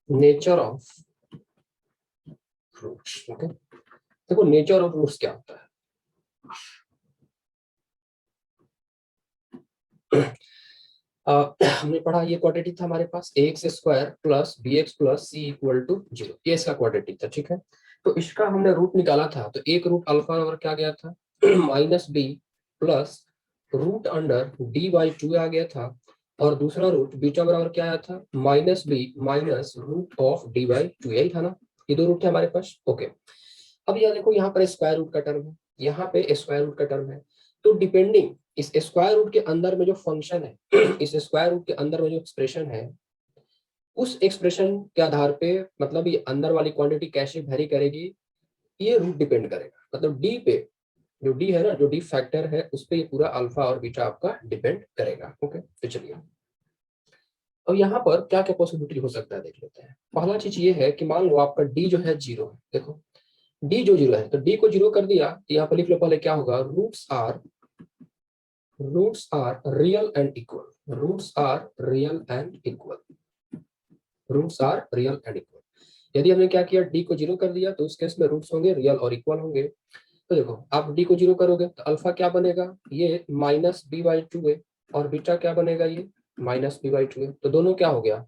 Nature of roots. Okay, देखो nature of roots क्या होता है। हमने पढ़ा ये क्वाड्रेटिक था हमारे पास ax square plus bx plus c equal to 0, ये इसका क्वाड्रेटिक था। ठीक है, तो इसका हमने रूट निकाला था, तो एक रूट अल्फा बराबर क्या गया था minus B plus root under D by two आ गया था, और दूसरा रूट बीटा बराबर क्या आया था minus B minus root of D by two, यही था ना, ये दो रूट थे हमारे पास। ओके, अब यह देखो यहाँ पर स्क्वायर रूट का टर्म है, यहाँ पे स्क्वायर रूट का टर्म है, तो डिपेंडिंग इस स्क्वायर रूट के अंदर में जो फंक्शन है इस स्क्वायर रूट के अंदर में जो एक्सप्रेशन है, उस एक्सप्रेशन के आधार पे मतलब ये अंदर वाली क्वांटिटी कैसे वेरी करेगी, ये रूट डिपेंड करेगा। मतलब डी पे, जो डी है ना, जो डी फैक्टर है, उस पे ये पूरा अल्फा और बीटा आपका डिपेंड करेगा। ओके, तो चलिए अब यहाँ पर क्या क्या पॉसिबिलिटी हो सकता है देख लेते हैं। पहला चीज ये है कि मान लो आपका डी जो है जीरो है, देखो डी जो जीरो है, तो डी को जीरो कर दिया, तो यहाँ पर लिख लो पहले क्या होगा, roots are real and equal, roots are real and equal, roots are real and equal. यदि हमने क्या किया, डी को जीरो कर दिया, तो उस केस में रूट्स होंगे रियल और इक्वल होंगे। तो देखो आप डी को जीरो करोगे तो अल्फा क्या बनेगा, ये माइनस बी बाई टू है, और बीटा क्या बनेगा, ये माइनस बी बाई टू है। तो दोनों क्या हो गया,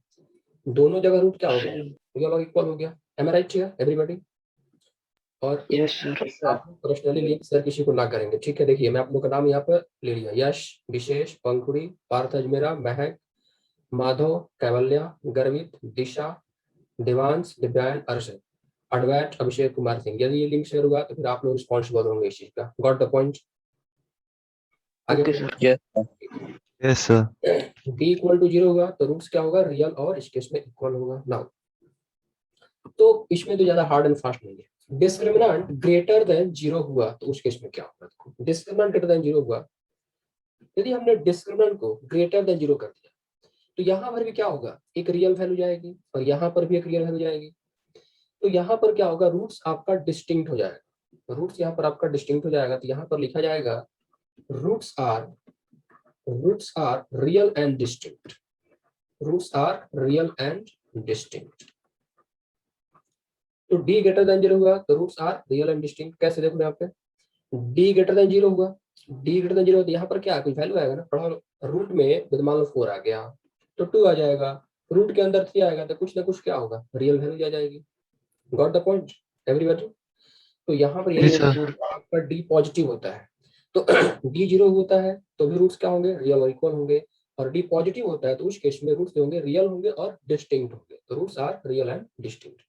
दोनों जगह रूट क्या हो गया, रियल और इक्वल हो गया। M I right everybody? और यस सर। आप पर्सनली लिंक सर किसी को ना करेंगे, ठीक है। देखिए मैं आप लोग का नाम यहाँ पर ले लिया, यश, विशेष, पंखुड़ी, पार्थ अजमेरा, महक, माधव, कैवल्या, गर्वित, दिशा, देवांश, दिव्यांश, अर्षद, अडवैट, अभिषेक कुमार सिंह। यदि ये लिंक शेयर हुआ तो फिर आप लोग रिस्पॉन्सिबल होंगे इस चीज का। Got the point? आगे okay sir. Yes sir. D equal to zero होगा तो रूट्स क्या होगा, रियल और इस केस में इक्वल होगा। नाउ तो इसमें तो ज्यादा हार्ड एंड फास्ट नहीं है। डिस्क्रिमिनेंट ग्रेटर देन जीरो हुआ तो उस केस में क्या होगा, देखो डिस्क्रिमिनेंट ग्रेटर देन जीरो हुआ, यदि हमने डिस्क्रिमिनेंट को ग्रेटर देन जीरो कर दिया तो यहाँ पर भी क्या होगा, एक रियल वैल्यू जाएगी और यहाँ पर भी एक रियल वैल्यू जाएगी। तो यहाँ पर क्या होगा, रूट्स आपका डिस्टिंक्ट हो जाएगा, रूट्स यहाँ पर आपका डिस्टिंक्ट हो जाएगा। तो यहाँ पर लिखा जाएगा roots are real and distinct, roots are real and distinct. तो डी ग्रेटर देन जीरो हुआ तो roots are real and distinct. कैसे देखो यहाँ पे, डी ग्रेटर देन जीरो हुआ, डी ग्रेटर देन जीरो तो यहाँ पर क्या कुछ वैल्यू आएगा ना, पढ़ा रूट में मान लो 4 आ गया तो 2 आ जाएगा, रूट के अंदर 3 आएगा तो कुछ ना कुछ क्या होगा, रियल वैल्यू आ जाएगी। Got the point everybody? तो यहाँ पर यही आपका डी पॉजिटिव होता है तो डी जीरो होता है तो भी रूट्स क्या होंगे, रियल और इक्वल होंगे, और डी पॉजिटिव होता है तो उस केस में रूट्स होंगे रियल होंगे और डिस्टिंक्ट होंगे। तो roots are real and distinct.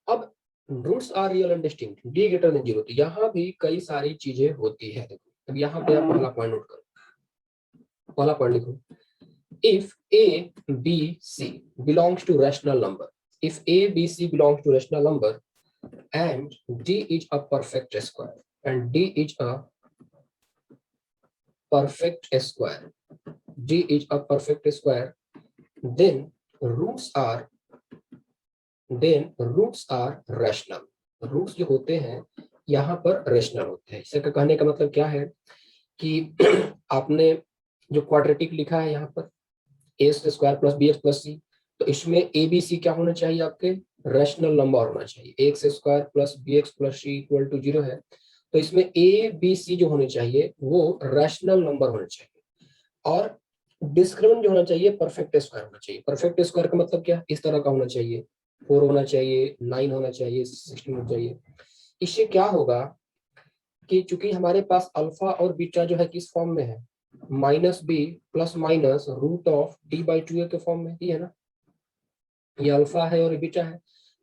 अब roots are real and distinct, D greater than zero, तो यहाँ भी कई सारी चीजें होती है। देखो अब यहाँ पे आप पहला पॉइंट नोट करो, पहला पॉइंट लिखो, if a b c belongs to rational number, if a b c belongs to rational number and d is a perfect square, and d is a perfect square, d is a perfect square, then roots are rational। Roots जो होते हैं यहाँ पर rational होते हैं। इसका कहने का मतलब क्या है कि आपने जो क्वाड्रेटिक लिखा है यहाँ पर A square plus B x plus C, तो इसमें ए बी सी क्या होना चाहिए, आपके रेशनल नंबर होना चाहिए। X square plus B x plus C equal to 0 है, तो इसमें ए बी सी जो होने चाहिए वो रेशनल नंबर होने चाहिए। और डिस्क्रिमिनेंट जो होना चाहिए परफेक्ट स्क्वायर होना चाहिए। परफेक्ट स्क्वायर का मतलब क्या, इस तरह का होना चाहिए, 4 होना चाहिए, 9 होना चाहिए, 16 होना चाहिए। इससे क्या होगा कि चूंकि हमारे पास अल्फा और बीटा जो है किस फॉर्म में है, minus B plus minus root of D by two के फॉर्म में ही है ना, ये अल्फा है और बीटा है,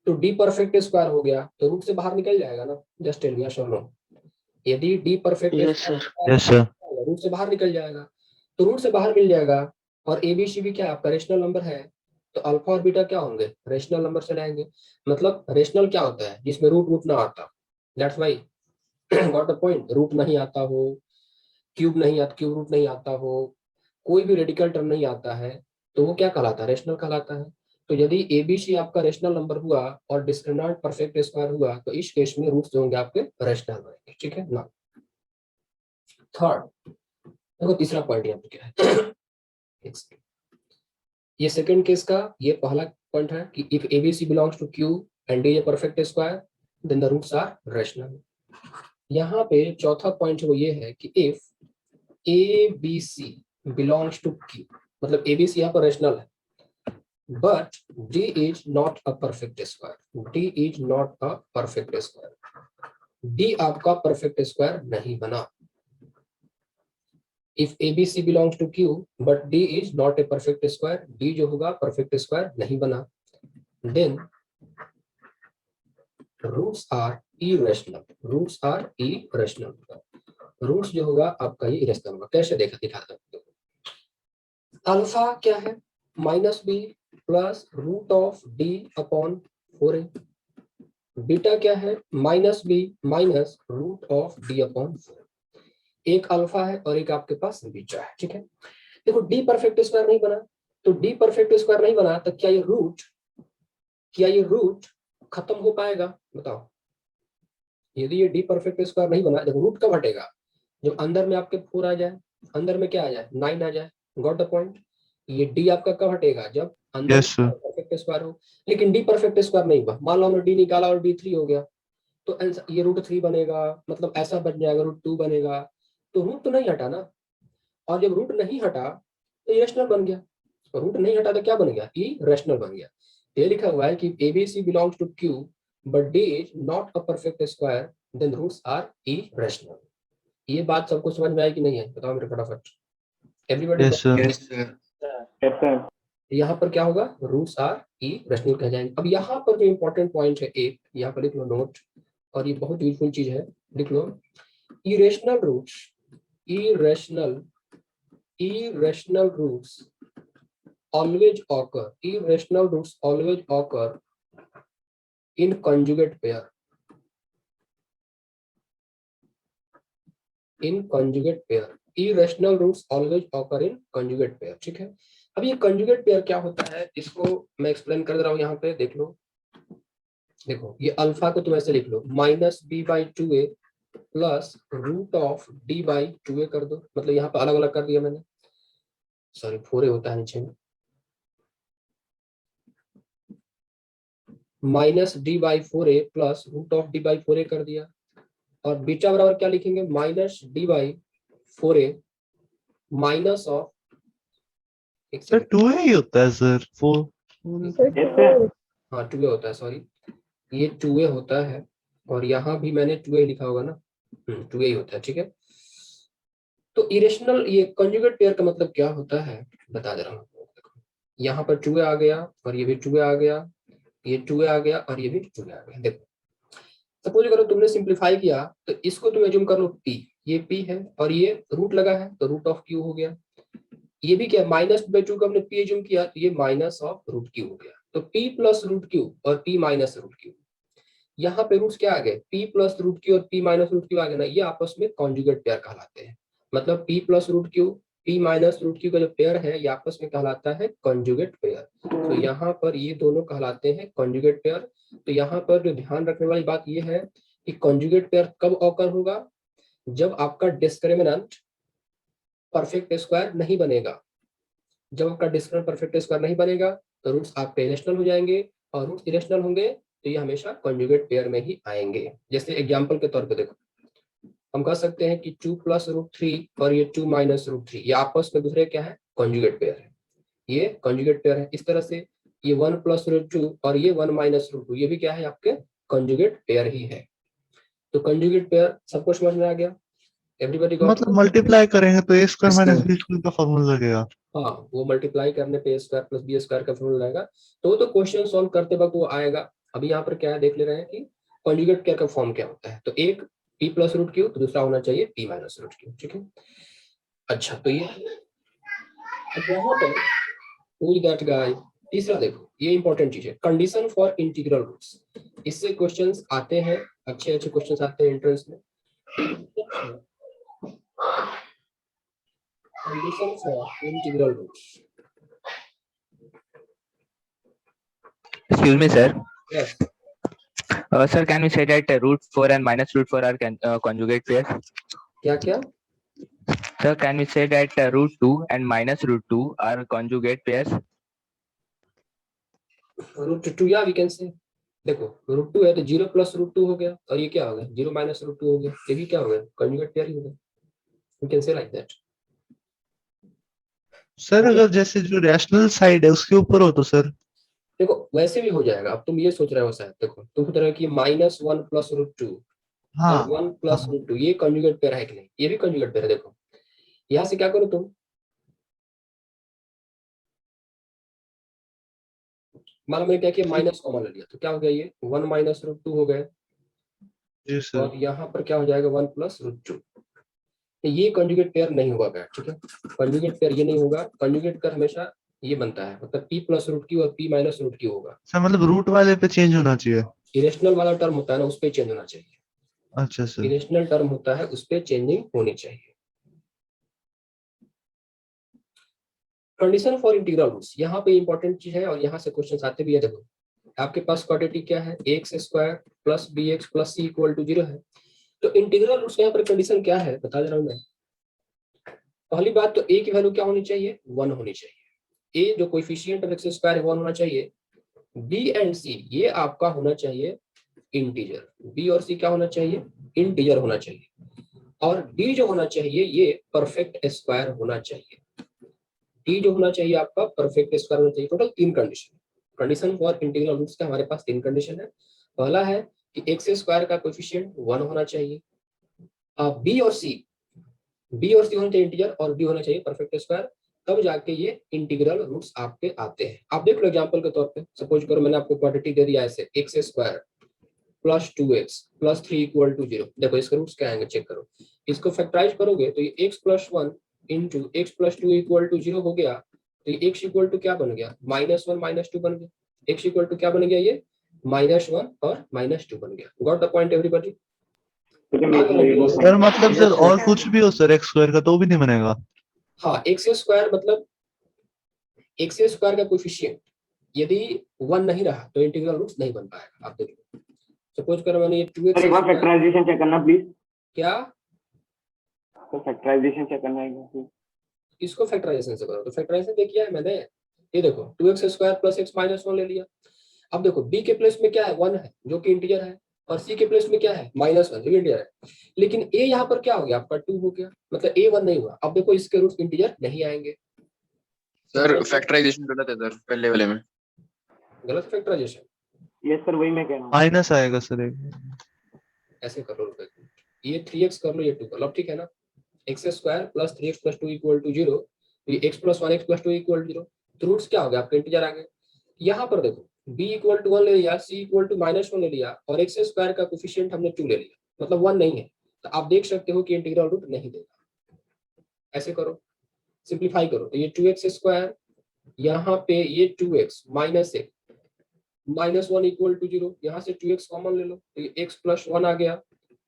तो डी परफेक्ट स्क्वायर हो गया तो रूट से बाहर निकल जाएगा ना, जस्ट टेल मी यस और नो। यदि डी परफेक्ट रूट से बाहर निकल जाएगा तो रूट से बाहर मिल जाएगा, और ए बी सी भी क्या आपका रेशनल नंबर है, तो अल्फा और बीटा क्या होंगे, रेशनल नंबर से रहेंगे। मतलब रेशनल क्या होता है, जिसमें रूट रूट ना आता, that's why got the point. Root नहीं आता हो, क्यूब नहीं आता, क्यूब रूट नहीं आता हो, कोई भी रेडिकल टर्म नहीं आता है, तो वो क्या कहलाता है, रेशनल कहलाता है। तो यदि एबीसी आपका रेशनल नंबर हुआ और डिस्क्रिमिनेंट परफेक्ट स्क्वायर हुआ तो इस केस में रूट्स जो होंगे आपके रेशनल बनेंगे। ठीक है ना। थर्ड देखो तीसरा पॉइंट यहाँ पे क्या है ये सेकंड केस का, ये पहला पॉइंट है कि if ABC belongs to Q and D is a perfect square then the roots are rational. यहाँ पे चौथा पॉइंट वो ये है कि if ABC belongs to Q, मतलब ABC यहाँ पर रेशनल है, but D is not a perfect square. D is not a perfect square. D आपका परफेक्ट स्क्वायर नहीं बना। If ABC belongs to Q, but D is not a perfect square, D जो होगा perfect square नहीं बना, then roots are irrational. Roots are irrational. Roots जो होगा आपका ये इरेशनल होगा। कैसे दिखाता हूँ। अल्फा क्या है, -b plus root of d upon 4a। Beta क्या है, -b minus root of d upon 4। एक अल्फा है और एक आपके पास बीटा है, ठीक है। देखो d परफेक्ट स्क्वायर नहीं बना, तो d परफेक्ट स्क्वायर नहीं बना तो क्या ये रूट खत्म हो पाएगा, बताओ। यदि ये d परफेक्ट स्क्वायर नहीं बना, देखो रूट कब हटेगा, जब अंदर में आपके 4 आ जाए, अंदर में क्या आ जाए, 9 आ जाए। Got the point. ये d आपका कब हटेगा, जब अंदर Yes, sir. परफेक्ट स्क्वायर हो। लेकिन d परफेक्ट स्क्वायर नहीं हुआ, मान लो हमने d निकाला और d 3 हो गया, तो ये √3 बनेगा, मतलब ऐसा बन जाएगा, √2 बनेगा। तो रूट तो नहीं हटा ना, और जब रूट नहीं हटा तो इरेशनल बन गया। तो रूट नहीं हटा तो क्या बन गया, इरेशनल बन गया। ये लिखा हुआ है कि ABC belongs to Q but D is not a perfect square then roots are irrational. ये बात सबको समझ में आई कि नहीं है, बताओ मेरे फटाफट। Everybody Yes, sir. Yes, sir. Yes, sir. यहाँ पर क्या होगा, रूट्स आर इरेशनल कह जाएंगे। अब यहाँ पर जो इंपॉर्टेंट पॉइंट है, एक यहाँ पर लिख लो नोट, और ये बहुत यूजफुल चीज है, लिख लो। irrational roots irrational roots always occur in conjugate pair, irrational roots always occur in conjugate pair, ठीक है। अब ये conjugate pair क्या होता है, इसको मैं एक्सप्लेन कर दे रहा हूँ। यहाँ पे देख लो, देखो ये अल्फा को तुम ऐसे लिख लो, -b/2a plus root of d by 2a कर दो, मतलब यहाँ पे अलग अलग कर दिया मैंने, सॉरी 4a होता है नीचे में, -d/4a plus root of d/4a कर दिया, और बीटा बराबर क्या लिखेंगे, -d/4a माइनस ऑफ, Sir, 2 ही होता है sir. 4. Yes, sir. हाँ 2a होता है, सॉरी ये 2a होता है, और यहाँ भी मैंने 2a लिखा होगा ना, 2a ही होता है, ठीक है। तो इरेशनल ये कंजुगेट पेयर का मतलब क्या होता है बता दे रहा हूँ। यहाँ पर 2a आ गया और ये भी 2a आ गया, ये 2a आ गया और ये भी 2a आ गया। देखो सपोज करो तुमने सिंप्लीफाई किया, तो इसको तुम एज्यूम कर लो p, ये p है और ये रूट लगा है तो रूट ऑफ q हो गया। ये भी क्या, -2/2 का हमने p एज्यूम किया तो ये माइनस ऑफ रूट q हो गया। तो p प्लस रूट q और p माइनस रूट q, यहाँ पे रूट्स क्या आ गए, p प्लस रूट q और p माइनस रूट q आ गए ना, ये आपस में कॉन्जुगेट पेयर कहलाते हैं। मतलब p plus root q p minus root q का जो पेयर है ये आपस में कहलाता है कॉन्जुगेट पेयर। तो यहाँ पर ये दोनों कहलाते हैं कॉन्जुगेट पेयर। तो यहाँ पर जो ध्यान रखने वाली बात ये है कि कॉन्जुगेट पेयर कब ऑकर होगा, जब आपका डिस्क्रिमिनेंट परफेक्ट स्क्वायर नहीं बनेगा। जब आपका डिस्क्रिमिनेंट परफेक्ट स्क्वायर नहीं बनेगा तो रूट्स आपके इरेशनल हो जाएंगे, और रूट्स इरेशनल होंगे तो ये हमेशा कॉन्जुगेट पेयर में ही आएंगे। जैसे एग्जांपल के तौर पे देखो, हम कह सकते हैं कि 2 प्लस √3 और ये 2 माइनस √3 ये आपस में दूसरे क्या है, कॉन्जुगेट पेयर है, ये कॉन्जुगेट पेयर है। इस तरह से ये 1 प्लस √2 और ये 1 माइनस √2 ये भी क्या है, आपके कॉन्जुगेट पेयर ही है। तो कॉन्जुगेट पेयर सबको समझ में आ गया, एवरीबॉडी गॉट। मतलब मल्टीप्लाई करेंगे तो a square Yes, minus sir. b square का फॉर्मूला लगेगा. हाँ वो मल्टीप्लाई करने पे a² प्लस b² का फॉर्मूला आएगा, तो क्वेश्चन सॉल्व करते वक्त वो आएगा। अभी यहाँ पर क्या है देख ले रहे हैं कि कॉन्जुगेट पेयर का फॉर्म क्या होता है। तो एक p प्लस √q तो दूसरा होना चाहिए p माइनस √q, ठीक है। अच्छा तो ये अब यहाँ पर who is that guy, तीसरा देखो ये इंपॉर्टेंट चीज है, कंडीशन फॉर इंटीग्रल रूट्स। इससे क्वेश्चंस आते हैं, अच्छे अच्छे क्वेश्चंस आते हैं एंट्रेंस में। Condition for integral roots, Excuse me, sir. Yes Sir, can we say that √4 and minus √4 are conjugate pairs? क्या क्या, Sir, can we say that √2 and minus √2 are conjugate pairs? √2 या वी कैन से, देखो √2 है तो 0 plus √2 हो गया, और ये क्या हो गया 0 माइनस √2 हो गया, ये भी क्या हो गया कंजुगेट पेयर ही हो गया, we can say like that. Sir अगर जैसे जो रैशनल साइड है उसके ऊपर हो तो सर? देखो वैसे भी हो जाएगा, अब तुम ये सोच रहे हो शायद, देखो तुम सोच रहे हो कि -1 प्लस √2 हाँ और 1 प्लस हाँ √2 ये कंजुगेट पेयर है कि नहीं, ये भी कंजुगेट पेयर है। देखो यहाँ से क्या करो तुम, मान लो मैंने क्या किया माइनस कॉमन ले लिया, तो क्या हो गया ये 1 माइनस √2 हो गया, जी सर। और यहाँ पर क्या हो जाएगा 1 प्लस √2। ये कंजुगेट पेयर नहीं होगा क्या, ठीक है, कंजुगेट पेयर ये नहीं होगा, कंजुगेट पेयर हमेशा ये बनता है, मतलब p प्लस √q और p माइनस √q होगा। सर मतलब रूट वाले पे चेंज होना चाहिए? इरेशनल वाला टर्म होता है ना, उस पर चेंज होना चाहिए, अच्छा सर। इरेशनल टर्म होता है उस पर चेंजिंग होनी चाहिए। कंडीशन फॉर इंटीग्रल रूट्स, यहाँ पे इंपॉर्टेंट चीज है, और यहाँ से क्वेश्चन आते भी है। देखो आपके पास क्वाड्रेटिक क्या है, ax square plus bx plus c equal to 0 है, तो इंटीग्रल रूट्स यहाँ पर कंडीशन क्या है बता दे रहा हूँ मैं। पहली बात तो a की वैल्यू क्या होनी चाहिए 1 होनी चाहिए, a जो कोएफिशिएंट ऑफ x स्क्वायर है 1 होना चाहिए, b एंड c ये आपका होना चाहिए इंटीजर, b और c क्या होना चाहिए इंटीजर होना चाहिए, और d जो होना चाहिए ये परफेक्ट स्क्वायर होना चाहिए, d जो होना चाहिए आपका परफेक्ट स्क्वायर होना चाहिए। Total 3 condition, condition for integral roots का हमारे पास 3 कंडीशन है। पहला है कि x स्क्वायर का कोएफिशिएंट 1 होना चाहिए, b और c होना चाहिए इंटीजर, और d होना चाहिए परफेक्ट स्क्वायर, तब जाके ये इंटीग्रल रूट्स आपके आते हैं। आप देख लो एग्जांपल के तौर पे, सपोज करो मैंने आपको क्वाड्रेटिक दे दिया ऐसे x square plus 2x plus 3 equal to 0, देखो इसके रूट्स क्या आएंगे चेक करो, इसको फैक्टराइज करोगे तो ये x plus 1 into x plus 2 equal to 0 हो गया, तो ये x इक्वल टू क्या बन गया -1 -2 बन गया, x इक्वल टू क्या बन गया ये -1 और -2 बन गया। Got the point everybody? Sir मतलब सर और कुछ भी हो सर एक्स स्क्वायर का तो भी नहीं बनेगा? हाँ एक्स स्क्वायर मतलब एक्स स्क्वायर का कोएफिशिएंट यदि 1 नहीं रहा तो इंटीग्रल रूट्स नहीं बन पाएगा। आप देखो सपोज करो मैंने ये 2x एक बार फैक्टराइजेशन चेक करना प्लीज। क्या तो फैक्टराइजेशन चेक करना है, इसको फैक्टराइजेशन से करो, तो फैक्टराइजेशन देखिए है मैंने, ये देखो 2x square plus x minus 1 ले लिया। अब देखो b के प्लेस में क्या है 1 है जो कि इंटीजर है, और c के प्लेस में क्या है -1 जो कि इंटीजर है, लेकिन a यहाँ पर क्या हो गया आपका 2 हो गया, मतलब a 1 नहीं हुआ। अब देखो इसके रूट्स इंटीजर नहीं आएंगे। सर फैक्टराइजेशन गलत है सर, पहले वाले में गलत फैक्टराइजेशन, यस सर वही मैं कह रहा हूँ। माइनस आएगा सर एक। ऐसे कर लो, ये 3x कर लो ये 2 कर लो, ठीक है ना, x square plus 3x plus 2 equal to 0, ये x plus 1 x plus 2 equal to 0, तो रूट्स क्या हो गया आपके इंटीजर आ गए। यहाँ पर देखो b इक्वल टू 1 ले लिया, c इक्वल टू -1 ले लिया, और x स्क्वायर का कोएफिशिएंट हमने 2 ले लिया, मतलब 1 नहीं है, तो आप देख सकते हो कि इंटीग्रल रूट नहीं देगा। ऐसे करो सिंपलीफाई करो, तो ये 2x स्क्वायर, यहाँ पे ये 2x माइनस 1 -1 इक्वल टू 0, यहाँ से 2x कॉमन ले लो, तो ये x प्लस 1 आ गया,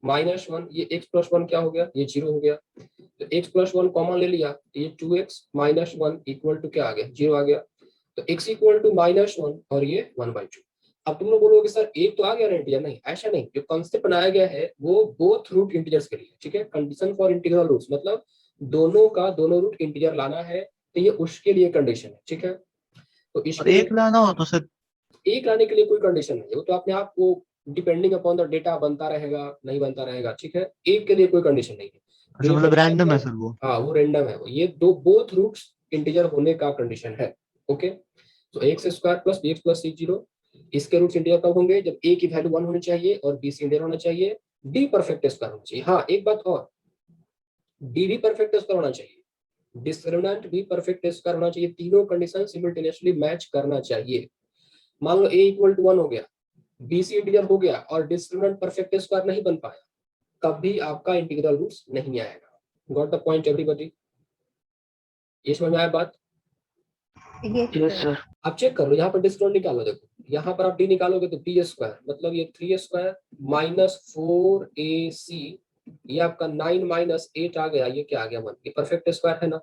-1 ये x प्लस 1 क्या हो गया ये 0 हो गया, तो x प्लस 1 कॉमन ले लिया, तो ये 2x माइनस 1 इक्वल टू क्या आ गया 0 आ गया, तो x इक्वल टू -1 और ये 1/2। अब तुम लोग बोलोगे सर एक तो आ गया ना इंटीजर, नहीं ऐसा नहीं, जो कॉन्सेप्ट बनाया गया है वो बोथ रूट इंटीजर्स के लिए, ठीक है, कंडीशन फॉर इंटीग्रल रूट्स मतलब दोनों का दोनों रूट इंटीजर लाना है, तो ये उसके लिए कंडीशन है, ठीक है। तो और इसके एक लाना हो तो सर? एक लाने के लिए कोई कंडीशन नहीं है, वो तो अपने आप को डिपेंडिंग अपॉन द डेटा बनता रहेगा नहीं बनता रहेगा, ठीक है, एक के लिए कोई कंडीशन नहीं है। अच्छा मतलब रैंडम है सर वो? हाँ वो रैंडम है, ये दो बोथ रूट्स इंटीजर होने का कंडीशन है। ओके, तो x square plus bx plus c 0, इसके रूट्स इंटीजर कब होंगे जब a की वैल्यू 1 होनी चाहिए और b इंटीजर होना चाहिए, d परफेक्ट स्क्वायर होना चाहिए। हाँ एक बात और, d भी परफेक्ट स्क्वायर होना चाहिए, डिस्क्रिमिनेंट भी परफेक्ट स्क्वायर होना चाहिए, तीनों कंडीशन सिमिल्टेनियसली मैच करना चाहिए। मान लो a इक्वल टू 1 हो गया, b c इंटीजर हो गया और डिस्क्रिमिनेंट परफेक्ट स्क्वायर नहीं बन पाया, तब भी आपका इंटीग्रल रूट्स नहीं आएगा। Got the point everybody? ये समझ में आया बात? Yes sir. आप चेक करो यहाँ पर डिस्क्रिमिनेंट निकालो, देखो यहाँ पर आप d निकालोगे तो b स्क्वायर मतलब ये 3 स्क्वायर माइनस 4ac, ये आपका 9 माइनस 8 आ गया, ये क्या आ गया 1, ये परफेक्ट स्क्वायर है ना,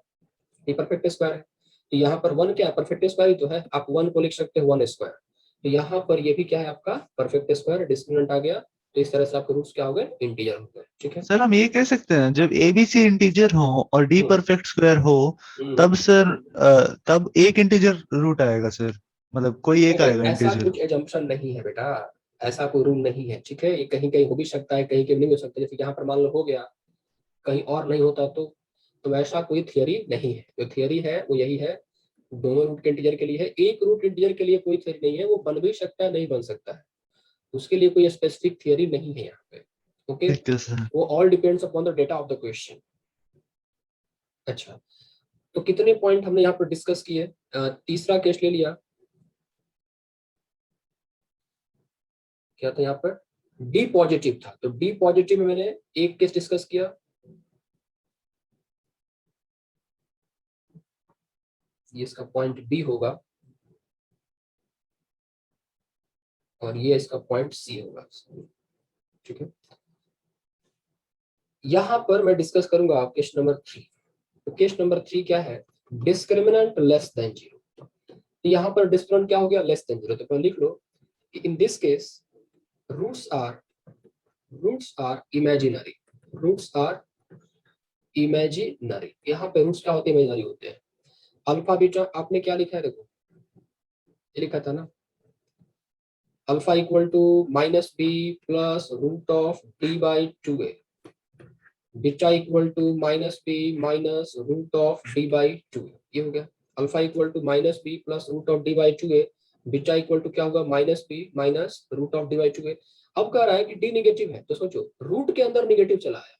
ये परफेक्ट स्क्वायर है, तो यहाँ पर 1 क्या है परफेक्ट स्क्वायर ही तो है, आप 1 को लिख सकते हो 1 स्क्वायर, तो यहाँ पर ये भी क्या है आपका परफेक्ट स्क्वायर, डिस्क्रिमिनेंट आ गया, तो इस तरह से आपके रूट्स क्या हो गए इंटीजर हो गए, ठीक है। सर हम ये कह सकते हैं जब ABC इंटीजर हो और D परफेक्ट स्क्वायर हो तब सर तब एक इंटीजर रूट आएगा सर? मतलब कोई एक आएगा ऐसा इंटीजर। कुछ एजम्पशन नहीं है बेटा, ऐसा कोई रूल नहीं है, ठीक है। ये कहीं कहीं हो भी सकता है, कहीं कहीं नहीं हो सकता। जैसे यहाँ पर मान लो हो गया, कहीं और नहीं होता तो ऐसा कोई थियरी नहीं है। जो थियरी है वो यही है, दोनों रूट के इंटीजर के लिए है। एक रूट इंटीजर के लिए कोई थियरी नहीं है, वो बन भी सकता है नहीं बन सकता है, उसके लिए कोई स्पेसिफिक थियरी नहीं है यहाँ पे। ओके, ठीक है सर। वो all depends upon the data of the question. अच्छा, तो कितने पॉइंट हमने यहाँ पर डिस्कस किए? तीसरा केस ले लिया, क्या था यहाँ पर? डी पॉजिटिव था, तो डी पॉजिटिव में मैंने एक केस डिस्कस किया, ये इसका पॉइंट बी होगा और ये इसका पॉइंट सी होगा, ठीक है। यहां पर मैं डिस्कस करूंगा केस नंबर 3। तो केस नंबर 3 क्या है? Discriminant less than 0। तो यहाँ पर डिस्क्रिमिनेंट क्या हो गया? Less than 0। तो पहले लिख लो कि in this case roots are imaginary, roots are imaginary. यहाँ पे रूट्स क्या होते हैं? इमेजिनरी होते हैं। अल्फा बीटा आपने क्या लिखा है? देखो ये लिखा था ना, alpha equal to minus B plus root of D by 2a, beta equal to minus B minus root of D by 2a। ये हो गया alpha equal to minus B plus root of D by 2a, beta equal to क्या होगा? Minus B minus root of D by 2a। अब कह रहा है कि डी निगेटिव है, तो सोचो रूट के अंदर निगेटिव चला आया,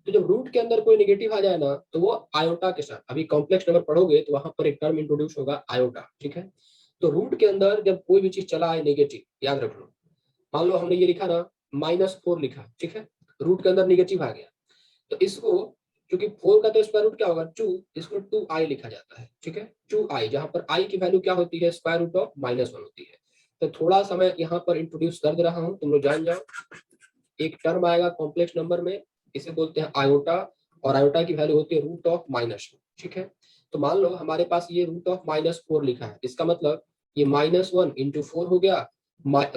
तो जब रूट के अंदर कोई निगेटिव आ जाए ना, तो वो आयोटा के साथ, अभी कॉम्प्लेक्स नंबर पढ़ोगे तो वहां पर एक टर्म इंट्रोड्यूस होगा आयोटा, ठीक है। तो रूट के अंदर जब कोई भी चीज चला आए नेगेटिव, याद रख लो, मान लो हमने ये लिखा ना -4 लिखा, ठीक है, रूट के अंदर निगेटिव आ गया, तो इसको, क्योंकि 4 का तो स्क्वायर रूट क्या होगा? 2, इसको 2i लिखा जाता है, ठीक है। 2i, जहां पर i की वैल्यू क्या होती है? स्क्वायर रूट ऑफ -1 होती है। तो थोड़ा सा मैं यहाँ पर इंट्रोड्यूस कर दे रहा हूँ, तुम लोग जान जाओ। एक टर्म आएगा कॉम्प्लेक्स नंबर में, इसे बोलते हैं आयोटा, और आयोटा की वैल्यू होती है रूट ऑफ -1, ठीक है। तो मान लो हमारे पास ये रूट ऑफ -4 लिखा है, इसका मतलब ये -1 इंटू 4 हो गया।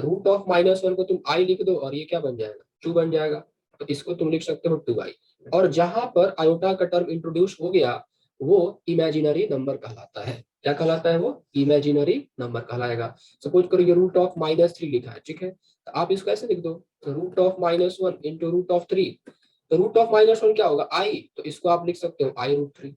रूट ऑफ -1 को तुम i लिख दो और ये क्या बन जाएगा? 2 बन जाएगा। तो इसको तुम लिख सकते हो 2i। और जहां पर आयोटा का टर्म इंट्रोड्यूस हो गया वो इमेजिनरी नंबर कहलाता है। क्या कहलाता है? वो इमेजिनरी नंबर कहलाएगा। सपोज करो ये रूट ऑफ -3 लिखा है, ठीक है, तो आप इसको ऐसे लिख दो, root of -1 into root of 3। तो रूट ऑफ -1 क्या होगा? i, तो इसको आप लिख सकते हो i√3।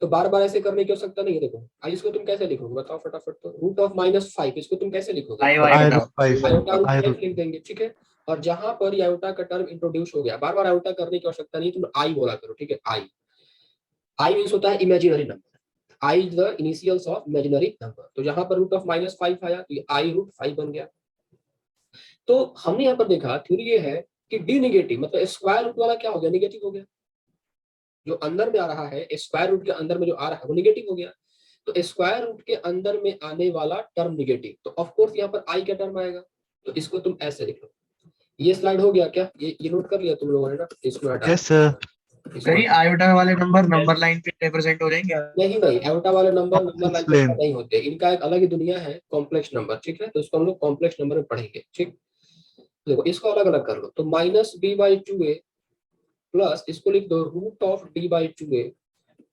तो बार बार ऐसे करने की आवश्यकता नहीं है। देखो आई, इसको तुम कैसे लिखोगे बताओ फटाफट। तो रूट ऑफ -5, इसको तुम कैसे लिखोगे? आयोटा रूट आई 5 लिख देंगे, ठीक है। और जहां पर आयोटा का टर्म इंट्रोड्यूस हो गया, बार बार आयोटा करने की आवश्यकता नहीं, तुम आई बोला करो, ठीक है। आई मीन्स होता है imaginary number, I is the initials of imaginary number. तो जहां पर रूट ऑफ -5 आया तो ये i√5 बन गया। तो हमने यहाँ पर देखा थ्योरी ये है कि डी निगेटिव मतलब स्क्वायर रूट वाला क्या हो गया? निगेटिव हो गया। जो अंदर में आ रहा है, स्क्वायर रूट के अंदर में जो आ रहा है वो निगेटिव हो गया। तो स्क्वायर रूट के अंदर में आने वाला टर्म निगेटिव, तो ऑफ कोर्स यहाँ पर आई का टर्म आएगा। तो इसको तुम ऐसे लिख लो। ये स्लाइड हो गया क्या? ये नोट कर लिया तुम लोगों ने ना? इसको हटा, यस सर। इसको हटा। आयोटा वाले नंबर लाइन पे रिप्रेजेंट हो जाएंगे। नहीं, एवटा वाले नंबर लाइन पे एक्सप्लेन। नहीं होते, इनका एक अलग ही दुनिया है, कॉम्प्लेक्स नंबर, ठीक है। तो इसको हम लोग कॉम्प्लेक्स नंबर में पढ़ेंगे, ठीक। देखो इसको अलग अलग कर लो, तो -b/2a प्लस इसको लिख दो रूट ऑफ d/2a,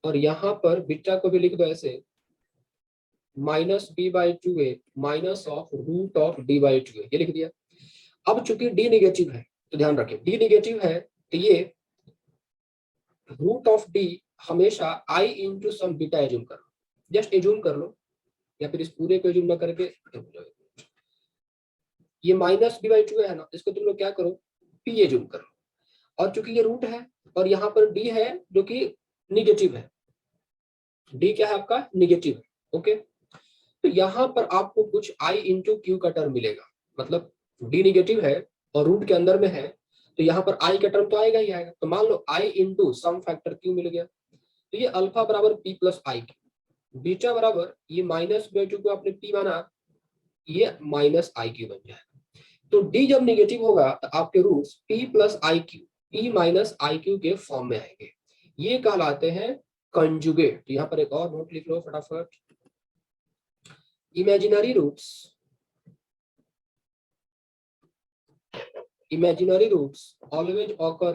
और यहाँ पर बीटा को भी लिख दो ऐसे, -b/2a minus of root of d/2a, ये लिख दिया। अब चूंकि d निगेटिव है, तो ध्यान रखें d निगेटिव है, तो ये रूट ऑफ d हमेशा i into some beta assume कर लो, जस्ट एज्यूम कर लो, या फिर इस पूरे को एज्यूम ना करके ये -b/2 है ना, इसको तुम लोग क्या करो? p एज्यूम कर लो। और चूंकि ये रूट है और यहाँ पर d है जो कि निगेटिव है, d क्या है आपका? निगेटिव है, ओके। तो यहाँ पर आपको कुछ i इंटू क्यू का टर्म मिलेगा, मतलब d निगेटिव है और रूट के अंदर में है, तो यहाँ पर i का टर्म तो आएगा ही आएगा। तो मान लो i into some factor q मिल गया, तो ये अल्फा बराबर p plus I Q, beta बराबर ये -b/2 को आपने p माना, ये -iq बन जाएगा। तो d जब निगेटिव होगा तो आपके roots p plus I Q, p minus I Q के फॉर्म में आएंगे, ये कहलाते हैं कंजुगेट। यहाँ पर एक और नोट लिख लो फटाफट, imaginary roots always occur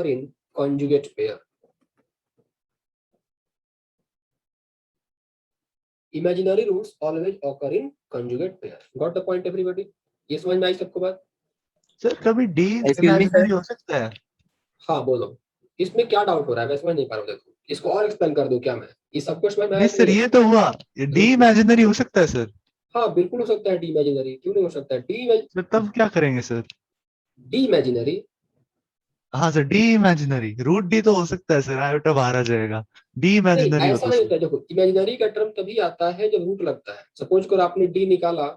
in conjugate pair. Imaginary roots always occur in conjugate pair. Got the point everybody? ये समझ में आई सबको बात? सर कभी डी Excuse me, इमेजिनरी हो सकता है? हाँ बोलो, इसमें क्या डाउट हो रहा है? मैं समझ नहीं पा रहा हूँ, देखो इसको और एक्सप्लेन कर दूं क्या मैं? ये सब कुछ समझ में आया नहीं कि सर, नहीं? ये तो हुआ, डी इमेजिनरी हो सकता है सर। हाँ बिल्कुल हो सकता है डी इमेजिनरी, क्यों नहीं हो सकता है? सर तब क्या करेंगे सर? डी इमेजिनरी, हाँ sir, D imaginary, root D तो हो सकता है सर, आयोटा बाहर आ जाएगा, डी नहीं इमेजिनरी हो ऐसा तो नहीं सर। होता है। देखो इमेजिनरी का टर्म तभी आता है जब रूट लगता है। सपोज करो आपने डी निकाला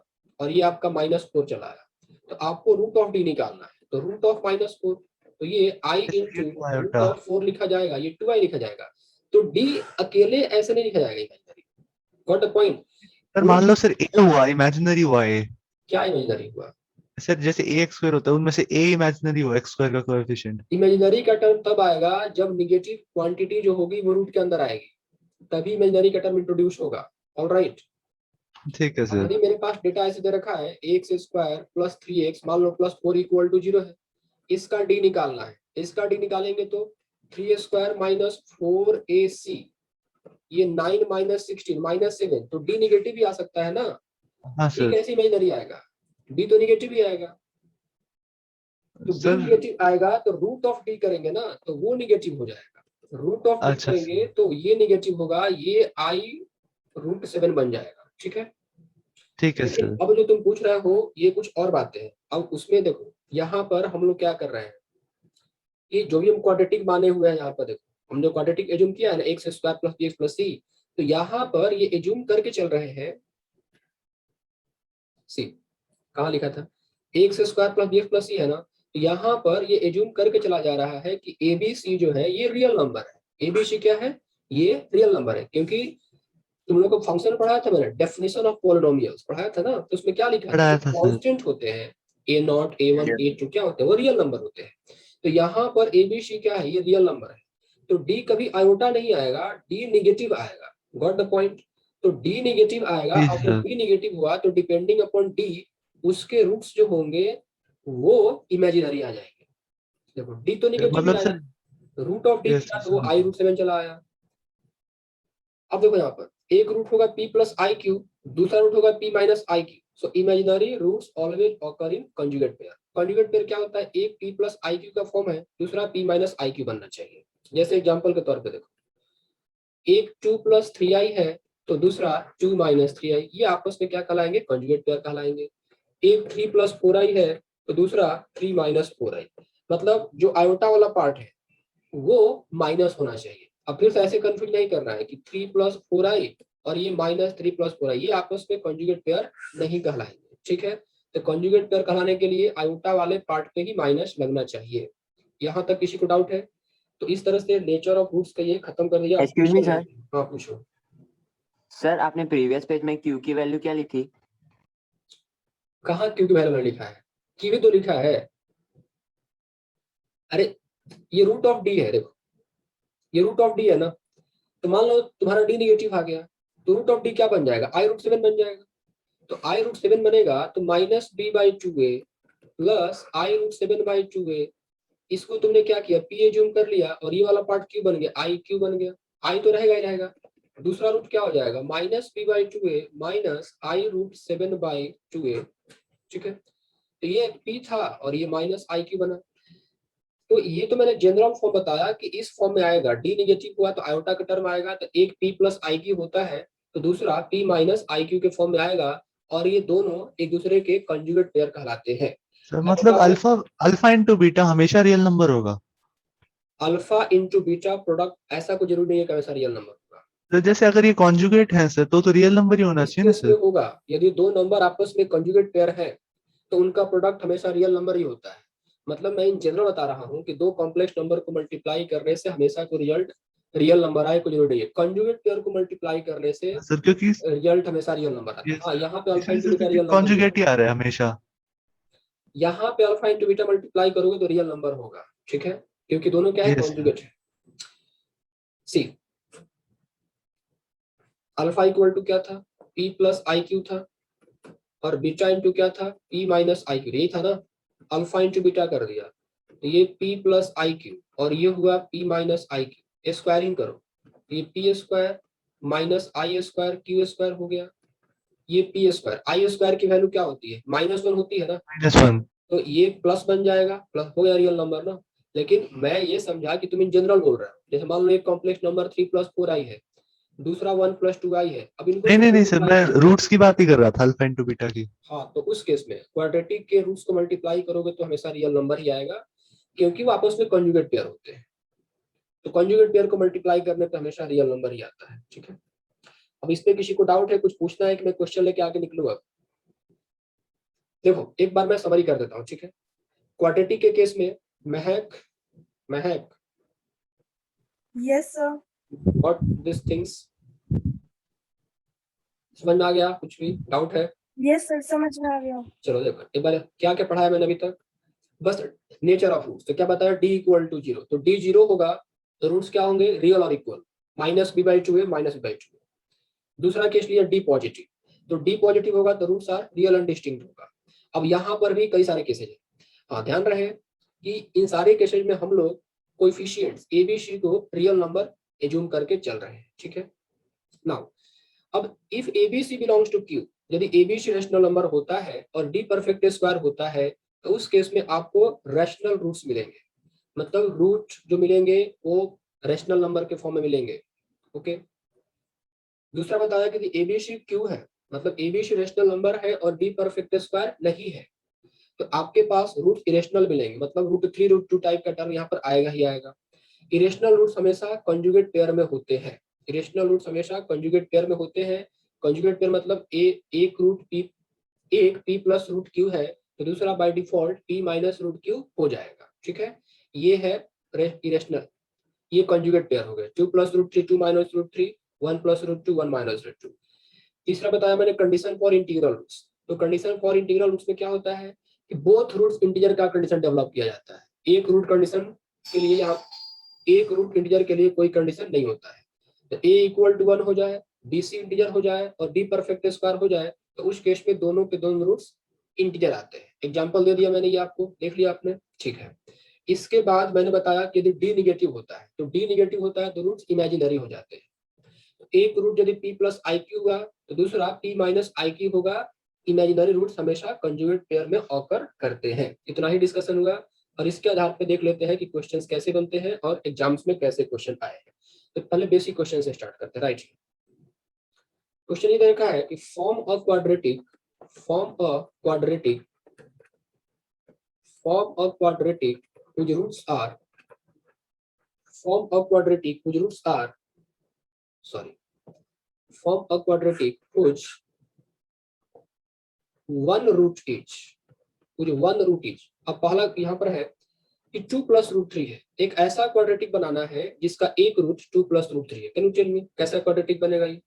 और ये आपका -4 चला आया, तो आपको रूट ऑफ डी निकालना है, तो रूट ऑफ -4, तो ये आई सर, ये इंटू तो रूट आयोटा। ऑफ 4 लिखा जाएगा, ये 2i लिखा जाएगा। तो डी अकेले ऐसे नहीं लिखा जाएगा imaginary. Got the point? Sir मान लो सर ए हुआ, इमेजिनरी हुआ ए। क्या इमेजिनरी हुआ? सर जैसे ए एक्स स्क्वायर होता है, उनमें से ए इमेजिनरी हुआ, एक्स स्क्वायर का कोएफिशिएंट। इमेजिनरी का टर्म तब आएगा जब निगेटिव क्वांटिटी जो होगी वो रूट के अंदर आएगी, तभी इमेजिनरी का टर्म इंट्रोड्यूस होगा। ऑलराइट, ठीक है अब सर। यदि मेरे पास डेटा ऐसे दे रखा है एक्स स्क्वायर प्लस 3x, मान लो +4 इक्वल टू 0 है, इसका डी निकालना है। इसका डी निकालेंगे तो 3² माइनस 4ac, ये 9 माइनस 16 -7, तो डी निगेटिव ही आ सकता है ना? हाँ डी सर। कैसे इमेजिनरी आएगा? डी तो निगेटिव ही आएगा। तो डी सर निगेटिव आएगा तो रूट ऑफ डी करेंगे ना, तो वो निगेटिव हो जाएगा। रूट ऑफ डी अच्छा करेंगे सर। तो ये निगेटिव होगा, ये i√7 बन जाएगा। ठीक है, ठीक है लेकिन सर। अब जो तुम पूछ रहे हो ये कुछ और बातें हैं। अब उसमें देखो यहाँ पर हम लोग क्या कर रहे हैं, कि जो भी हम क्वाड्रेटिक माने हुए हैं यहाँ पर, देखो हमने क्वाड्रेटिक एज्यूम किया है ना, X square plus B x plus C, तो यहाँ पर ये एज्यूम करके चल रहे हैं। सी कहाँ लिखा था? X square plus B x plus C है ना, तो यहाँ पर ये एज्यूम करके चला जा रहा है कि ए बी सी जो है ये रियल नंबर है। ए बी सी क्या है? ये रियल नंबर है, क्योंकि तुम लोग को फंक्शन पढ़ाया था मैंने, डेफिनेशन ऑफ पॉलिनोमियल्स पढ़ाया था ना, तो उसमें क्या लिखा है? पढ़ाया था सर। कांस्टेंट होते हैं a0 a1 a2, क्या होते हैं? वो रियल नंबर होते हैं। तो यहाँ पर ABC क्या है? ये रियल नंबर है, तो D कभी आयोटा नहीं आएगा, D निगेटिव आएगा। Got the point? तो D निगेटिव आएगा, जी और सर। जब D निगेटिव हुआ तो डिपेंडिंग अपॉन D उसके रूट्स जो होंगे वो इमेजिनरी आ जाएंगे। देखो D तो निगेटिव ही मतलब आया, sir, root of D yes किया तो वो समझ गया। i√7 चला आया। अब देखो यहाँ पर एक रूट होगा p प्लस आई क्यू, दूसरा रूट होगा p minus I Q. So imaginary roots always occur in conjugate pair. Conjugate pair क्या होता है? एक p प्लस आई क्यू का फॉर्म है, दूसरा p माइनस आई क्यू बनना चाहिए। जैसे एग्जांपल के तौर पे देखो, एक 2 प्लस 3i है तो दूसरा 2 माइनस 3i, ये आपस में क्या कहलाएंगे? कंजुगेट पेयर कहलाएंगे। एक 3 प्लस 4i है तो दूसरा 3 माइनस 4i, मतलब जो आयोटा वाला पार्ट है वो माइनस होना चाहिए। अब फिर से ऐसे कंफ्यूज नहीं करना है कि 3 प्लस 4i और ये -3 प्लस 4i, ये आपस में कंजुगेट पेयर नहीं कहलाएंगे। ठीक है, तो कंजुगेट पेयर कहलाने के लिए आयोटा वाले पार्ट पे ही माइनस लगना चाहिए। यहाँ तक किसी को डाउट है? तो इस तरह से नेचर ऑफ रूट्स का ये खत्म कर दिया। Excuse me, sir. हाँ पूछो। सर आपने प्रीवियस पेज में क्यू की वैल्यू क्या लिखी? कहाँ क्यू की वैल्यू लिखा है? क्यू भी तो लिखा है। अरे ये रूट ऑफ डी है, देखो ये रूट ऑफ डी है ना, तो मान लो तुम्हारा डी निगेटिव आ गया, तो रूट ऑफ डी क्या बन जाएगा? i√7 बन जाएगा। तो i√7 बनेगा तो -b/2a प्लस i√7/2a, इसको तुमने क्या किया? p एज्यूम कर लिया, और ये वाला पार्ट क्यू बन गया, i क्यू बन गया, i तो रहेगा ही रहेगा। दूसरा रूट क्या हो जाएगा? -b/2a minus i√7/2a। ठीक है, तो ये p था और ये -i क्यू बना। तो ये तो मैंने जनरल फॉर्म बताया कि इस फॉर्म में आएगा। डी निगेटिव हुआ तो आयोटा का टर्म आएगा, तो एक p प्लस आई क्यू होता है तो दूसरा p माइनस आई क्यू के फॉर्म में आएगा, और ये दोनों एक दूसरे के कंजुगेट पेयर कहलाते हैं। सर मतलब अल्फा अल्फा इंटू बीटा हमेशा रियल नंबर होगा? अल्फा इंटू बीटा प्रोडक्ट ऐसा कोई जरूरी नहीं है कि हमेशा रियल नंबर होगा। तो जैसे अगर ये कॉन्जुगेट है सर, तो रियल नंबर ही होना चाहिए ना इसके सर? होगा, यदि दो नंबर आपस में कंजुगेट पेयर है तो उनका प्रोडक्ट हमेशा रियल नंबर ही होता है। मतलब मैं इन जनरल बता रहा हूँ कि दो कॉम्प्लेक्स नंबर को मल्टीप्लाई करने से हमेशा कोई रिजल्ट रियल नंबर आए, कोई जरूरी नहीं है। कंजुगेट पेयर को मल्टीप्लाई करने से सर क्योंकि रिजल्ट हमेशा रियल नंबर आता है। हाँ यहाँ पे अल्फा इसलिए इंटू सर बीटा क्योंकि रियल नंबर कॉन्जुगेट ही होगा, आ रहा है हमेशा। यहाँ पे अल्फा इंटू बीटा मल्टीप्लाई करोगे तो रियल नंबर होगा। ठीक है, क्योंकि दोनों क्या है? यस कॉन्जुगेट है। सी अल्फा इक्वल टू क्या था? p प्लस आई क्यू था, और बीटा इंटू क्या था? p माइनस आई क्यू, यही था ना। अल्फा इंटू बीटा कर दिया तो ये p प्लस आई क्यू, और ये हुआ p minus I Q. Squaring करो, ये p square minus I square Q square हो गया, ये पी स्क्वायर। आई स्क्वायर की वैल्यू क्या होती है? -1 होती है ना, -1। तो ये प्लस बन जाएगा, प्लस हो गया रियल नंबर ना। लेकिन मैं ये समझा कि तुम इन जनरल बोल रहे हो, जैसे मान लो एक कॉम्प्लेक्स नंबर 3+4i है, दूसरा 1+2i है, अब इनको नहीं सर, मैं रूट्स की बात ही कर रहा था, अल्फा इंटू बीटा की। हाँ, तो उस केस में क्वाड्रेटिक के रूट्स को मल्टीप्लाई करोगे तो हमेशा रियल नंबर ही आएगा, क्योंकि वो आपस में कॉन्जुगेट पेयर होते हैं। तो कॉन्जुगेट पेयर को मल्टीप्लाई करने पे हमेशा रियल नंबर ही आता है, ठीक है। अब इस पे किसी को डाउट है, कुछ पूछना है कि मैं क्वेश्चन लेके आगे निकलूंगा? देखो एक बार मैं समरी कर देता हूँ, ठीक है। क्वाड्रेटिक के केस में महक yes sir. What this things, समझ में आ गया? कुछ भी डाउट है? यस सर, समझ में आ गया। चलो देखो एक बार क्या क्या पढ़ाया मैंने अभी तक, बस नेचर ऑफ रूट्स। तो क्या बताया? d = 0, तो d 0 होगा तो रूट्स क्या होंगे? रियल और इक्वल, -b/2 है, -b/2 है। दूसरा केस लिया d पॉजिटिव, तो d पॉजिटिव होगा तो roots are real and distinct होगा। अब यहाँ पर भी कई सारे केसेज है, हाँ ध्यान रहे कि इन सारे केसेज में हम लोग कोएफिशिएंट्स ABC को रियल नंबर एज्यूम करके चल रहे हैं, ठीक है। नाउ अब if ABC belongs to Q, यदि ABC रैशनल नंबर होता है और D परफेक्ट स्क्वायर होता है, तो उस केस में आपको रैशनल रूट्स मिलेंगे, मतलब रूट जो मिलेंगे वो रैशनल नंबर के फॉर्म में मिलेंगे, ओके। दूसरा बताया कि ABC Q है, मतलब ABC रैशनल नंबर है और D परफेक्ट स्क्वायर नहीं है, तो आपके पास रूट इरेशनल मिलेंगे, मतलब √3 √2 टाइप का टर्म यहाँ पर आएगा ही आएगा। इरेशनल रूट्स हमेशा कंजुगेट पेयर में होते हैं, इरेशनल रूट्स हमेशा कंजुगेट पेयर में होते हैं। कंजुगेट पेयर मतलब एक रूट p, एक p प्लस रूट q है, तो दूसरा by default p minus root q हो जाएगा, ठीक है। ये है इरेशनल, ये कंजुगेट पेयर हो गए। 2 + √3 2 - √3, 1 + √2 1 - √2। तीसरा बताया मैंने कंडीशन फॉर इंटीग्रल रूट्स, तो कंडीशन फॉर इंटीग्रल रूट्स में क्या होता है कि बोथ रूट्स इंटीजर का कंडीशन डेवलप किया जाता है। एक रूट कंडीशन के लिए यहाँ एक रूट इंटीजर के लिए कोई कंडीशन नहीं होता है, तो a = 1 हो जाए, bc इंटीजर हो जाए और d परफेक्ट स्क्वायर हो जाए, तो उस केस में दोनों के दोनों रूट्स इंटीजर आते हैं। एग्जांपल दे दिया मैंने, ये आपको देख लिया आपने, ठीक है। इसके बाद मैंने बताया कि यदि d निगेटिव होता है, तो d निगेटिव होता है तो रूट्स इमेजिनरी हो जाते हैं। तो एक रूट यदि p + iq हुआ तो दूसरा p - iq होगा। इमेजिनरी रूट्स हमेशा कंजुगेट पेयर में ऑकर करते हैं। इतना ही डिस्कशन हुआ और इसके आधार पे देख लेते हैं कि क्वेश्चंस कैसे बनते हैं और एग्जाम्स में कैसे क्वेश्चन आए हैं। तो पहले बेसिक क्वेश्चन से स्टार्ट करते हैं, राइट। क्वेश्चन ये देखा है कि form a quadratic whose roots are form a quadratic whose roots are form a quadratic whose one root each, अब पहला यहाँ पर है कि 2 + √3 है, एक ऐसा क्वाड्रेटिक बनाना है जिसका एक रूट 2 + √3 है। कैन यू टेल मी कैसा क्वाड्रेटिक बनेगा ये?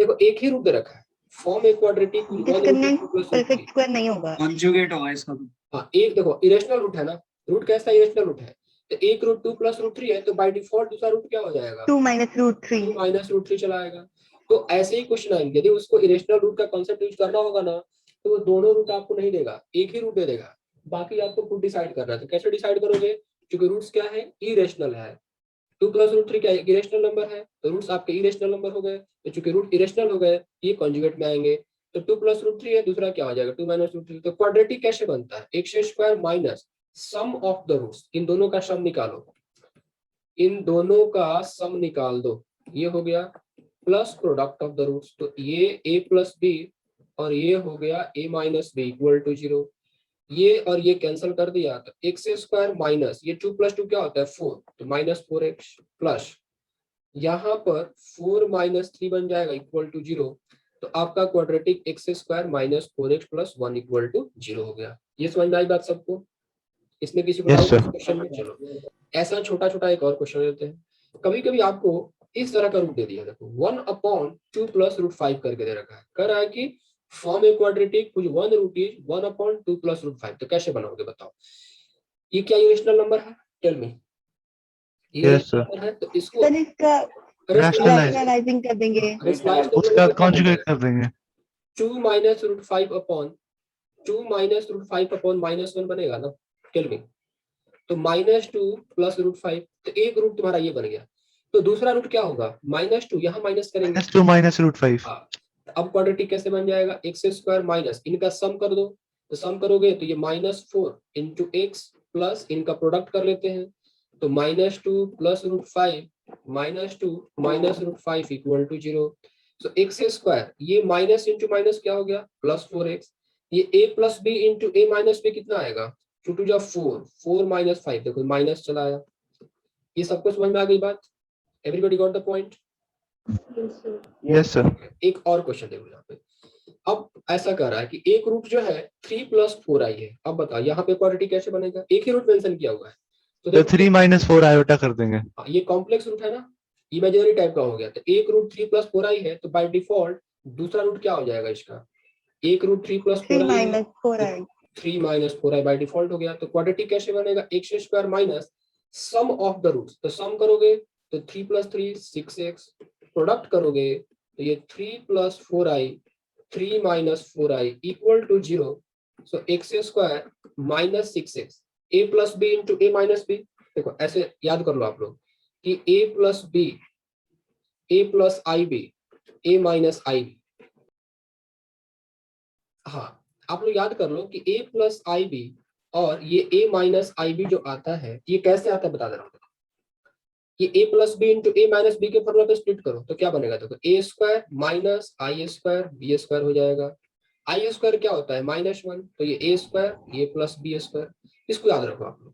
देखो एक ही रूट दे रखा है, form a quadratic perfect square नहीं होगा, कॉन्जुगेट होगा इसका तो। हाँ, एक देखो इरेशनल रूट है ना, रूट कैसा इरेशनल रूट है, तो एक रूट 2 + √3 है, तो बाय डिफॉल्ट दूसरा रूट क्या हो जाएगा? 2 - √3 2 - √3 चला आएगा। तो ऐसे ही क्वेश्चन आएंगे, यदि उसको इरेशनल रूट का कांसेप्ट यूज करना होगा ना, तो वो दोनों रूट आपको नहीं देगा, एक ही रूट दे देगा, बाकी आपको खुद डिसाइड करना है। तो कैसे डिसाइड करोगे? क्योंकि रूट्स क्या है? इरेशनल है। 2 + √3 क्या इरेशनल नंबर है, तो रूट्स आपके इरेशनल नंबर हो गए, तो चूंकि रूट इरेशनल हो गए ये कॉन्जुगेट में आएंगे। तो 2 + √3 है, दूसरा क्या हो जाएगा? 2 - √3। तो क्वाड्रेटिक कैसे बनता है? x² minus sum of the roots, इन दोनों का सम निकालो, इन दोनों का सम निकाल दो, ये हो गया plus product of the roots, तो ये a + b और ये हो गया a - b = 0। ये और ये कैंसिल कर दिया तो x² माइनस ये 2 + 2 क्या होता है? 4, तो -4x प्लस यहाँ पर 4 - 3 बन जाएगा = 0। तो आपका क्वाड्रेटिक x² - 4x + 1 = 0 हो गया। ये समझ में आई बात सबको? इसमें किसी को Yes, डाउट sir. इस क्वेश्चन में? चलो ऐसा छोटा छोटा एक और क्वेश्चन लेते हैं। कभी कभी आपको इस तरह का रूट दे दिया, देखो 1/2 + √5 करके दे रखा है, कह रहा है कि फॉर्म ए क्वाड्रेटिक कुछ 1 रूट इज 1/2 + √5। तो कैसे बनाओगे बताओ? ये क्या इरेशनल नंबर है? Tell me. ये Yes, sir. नंबर है तो इसको सर इसका Rationalize. रैशनलाइजिंग कर देंगे। rationalize कर उसका दोगे तो क्या कॉन्जुगेट बनेगा? कर देंगे। 2 - √5 -1 बनेगा ना? Tell me. तो -2 + √5, तो एक रूट तुम्हारा ये बन गया। तो दूसरा रूट क्या होगा, -2, यहाँ माइनस करेंगे। -2 minus √5. हाँ, अब क्वाड्रेटिक कैसे बन जाएगा, x स्क्वायर माइनस इनका सम कर दो, तो सम करोगे तो ये -4 इंटू एक्स प्लस इनका प्रोडक्ट कर लेते हैं, तो -2 plus √5 -2 minus √5 equal to 0। So X square ये माइनस इंटू माइनस क्या हो गया, +4x, ये a plus B into A minus B कितना आएगा, 2 2 जा 4, 4 माइनस 5, देखो माइनस चला आया। ये सबको समझ में आ गई बात, everybody got the point. Yes sir. एक और क्वेश्चन देखो यहाँ पे, अब ऐसा कर रहा है कि एक रूट जो है 3 + 4i है। अब बताओ यहाँ पे क्वाड्रेटिक कैसे बनेगा, एक ही रूट मेंशन किया हुआ है, तो तो देखो 3 minus 4 iota कर देंगे. हाँ, ये कॉम्प्लेक्स रूट है ना, इमेजिनरी टाइप का हो गया, तो एक रूट 3 + 4i है, तो बाय डिफॉल्ट दूसरा रूट क्या हो जाएगा इसका, एक रूट 3 + 3 4i है, minus 4i. 3 - 4i by default हो गया। तो क्वाड्रेटिक कैसे बनेगा, X square minus sum of the roots, तो सम करोगे तो 3 + 3 6x, प्रोडक्ट करोगे तो ये 3 + 4i 3 - 4i equal to 0। So X square minus 6x, a plus B into A minus B. देखो ऐसे याद कर लो आप लोग कि a plus B, a plus I B, a minus I B. हाँ, आप लोग याद कर लो कि a प्लस आई बी और ये a माइनस आई बी जो आता है, ये कैसे आता है बता दे रहा हूँ। ये a plus B into A minus B के फॉर्मूला पे स्प्लिट करो तो क्या बनेगा, देखो a square minus I square B square हो जाएगा। आई स्क्वायर क्या होता है, -1, तो ये a स्क्वायर ये प्लस बी स्क्वायर। इसको याद रखो आप लोग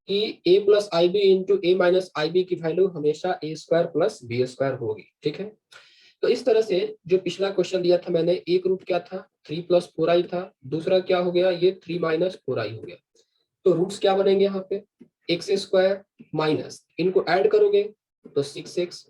कि a plus I B into A minus I B की वैल्यू हमेशा a square plus B square होगी, ठीक है। तो इस तरह से जो पिछला क्वेश्चन दिया था मैंने, एक रूट क्या था 3 + 4i था, दूसरा क्या हो गया ये 3 - 4i हो गया। तो रूट्स क्या बनेंगे यहाँ पे, एक्स स्क्वायर माइनस इनको ऐड करोगे तो 6x,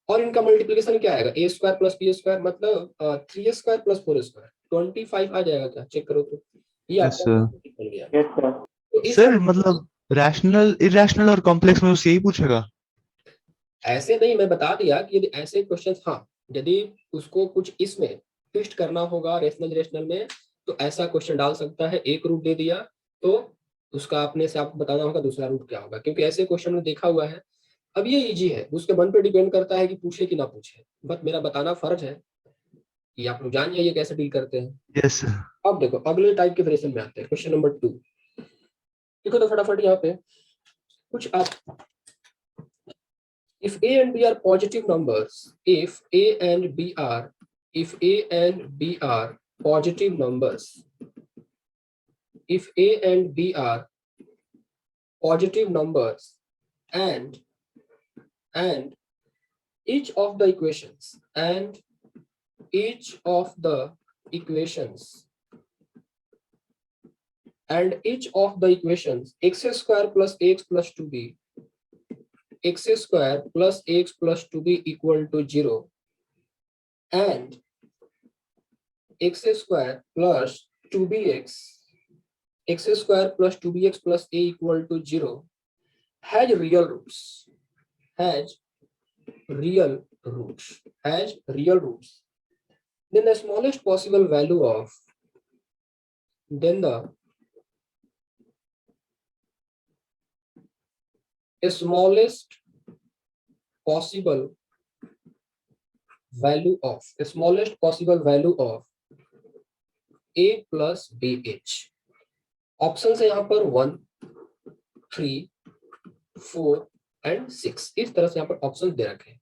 और इनका मल्टीप्लिकेशन क्या आएगा, a square plus b square, मतलब 3 स्क्वायर प्लस 4 स्क्वायर 25 आ जाएगा क्या, चेक करो तो ये Yes, आपका sir. बन गया। Yes sir. तो इस सर मतलब रैशनल इरेशनल और कॉम्प्लेक्स में उससे यही पूछेगा. ऐसे नहीं, मैं बता दिया कि यदि ऐसे क्वेश्चंस, हाँ यदि उसको कुछ इसमें ट्विस्ट करना होगा रेशनल रेशनल में, तो ऐसा क्वेश्चन डाल सकता है। एक रूट दे दिया तो उसका अपने से आपको बताना होगा दूसरा रूट क्या होगा, क्योंकि ऐसे क्वेश्चन में देखा हुआ है। अब ये इजी है, उसके मन पे डिपेंड करता है कि पूछे कि ना पूछे, बट मेरा बताना फर्ज है कि आप लोग जान जाइए कैसे डील करते हैं। Yes sir. अब देखो अगले टाइप के वेरिएशन में आते हैं, क्वेश्चन नंबर 2 देखो तो फटाफट यहाँ पे कुछ आप, if a and b are positive numbers, if a and b are positive numbers, if a and b are positive numbers, and each of the equations x square plus x plus 2b, x square plus x plus 2b equal to 0, and x square plus 2bx, x square plus 2bx plus a equal to 0 has real roots, then the smallest possible value of a plus bh। Option है यहाँ पर 1, 3, 4 and 6, इस तरह से यहाँ पर option दे रखे हैं।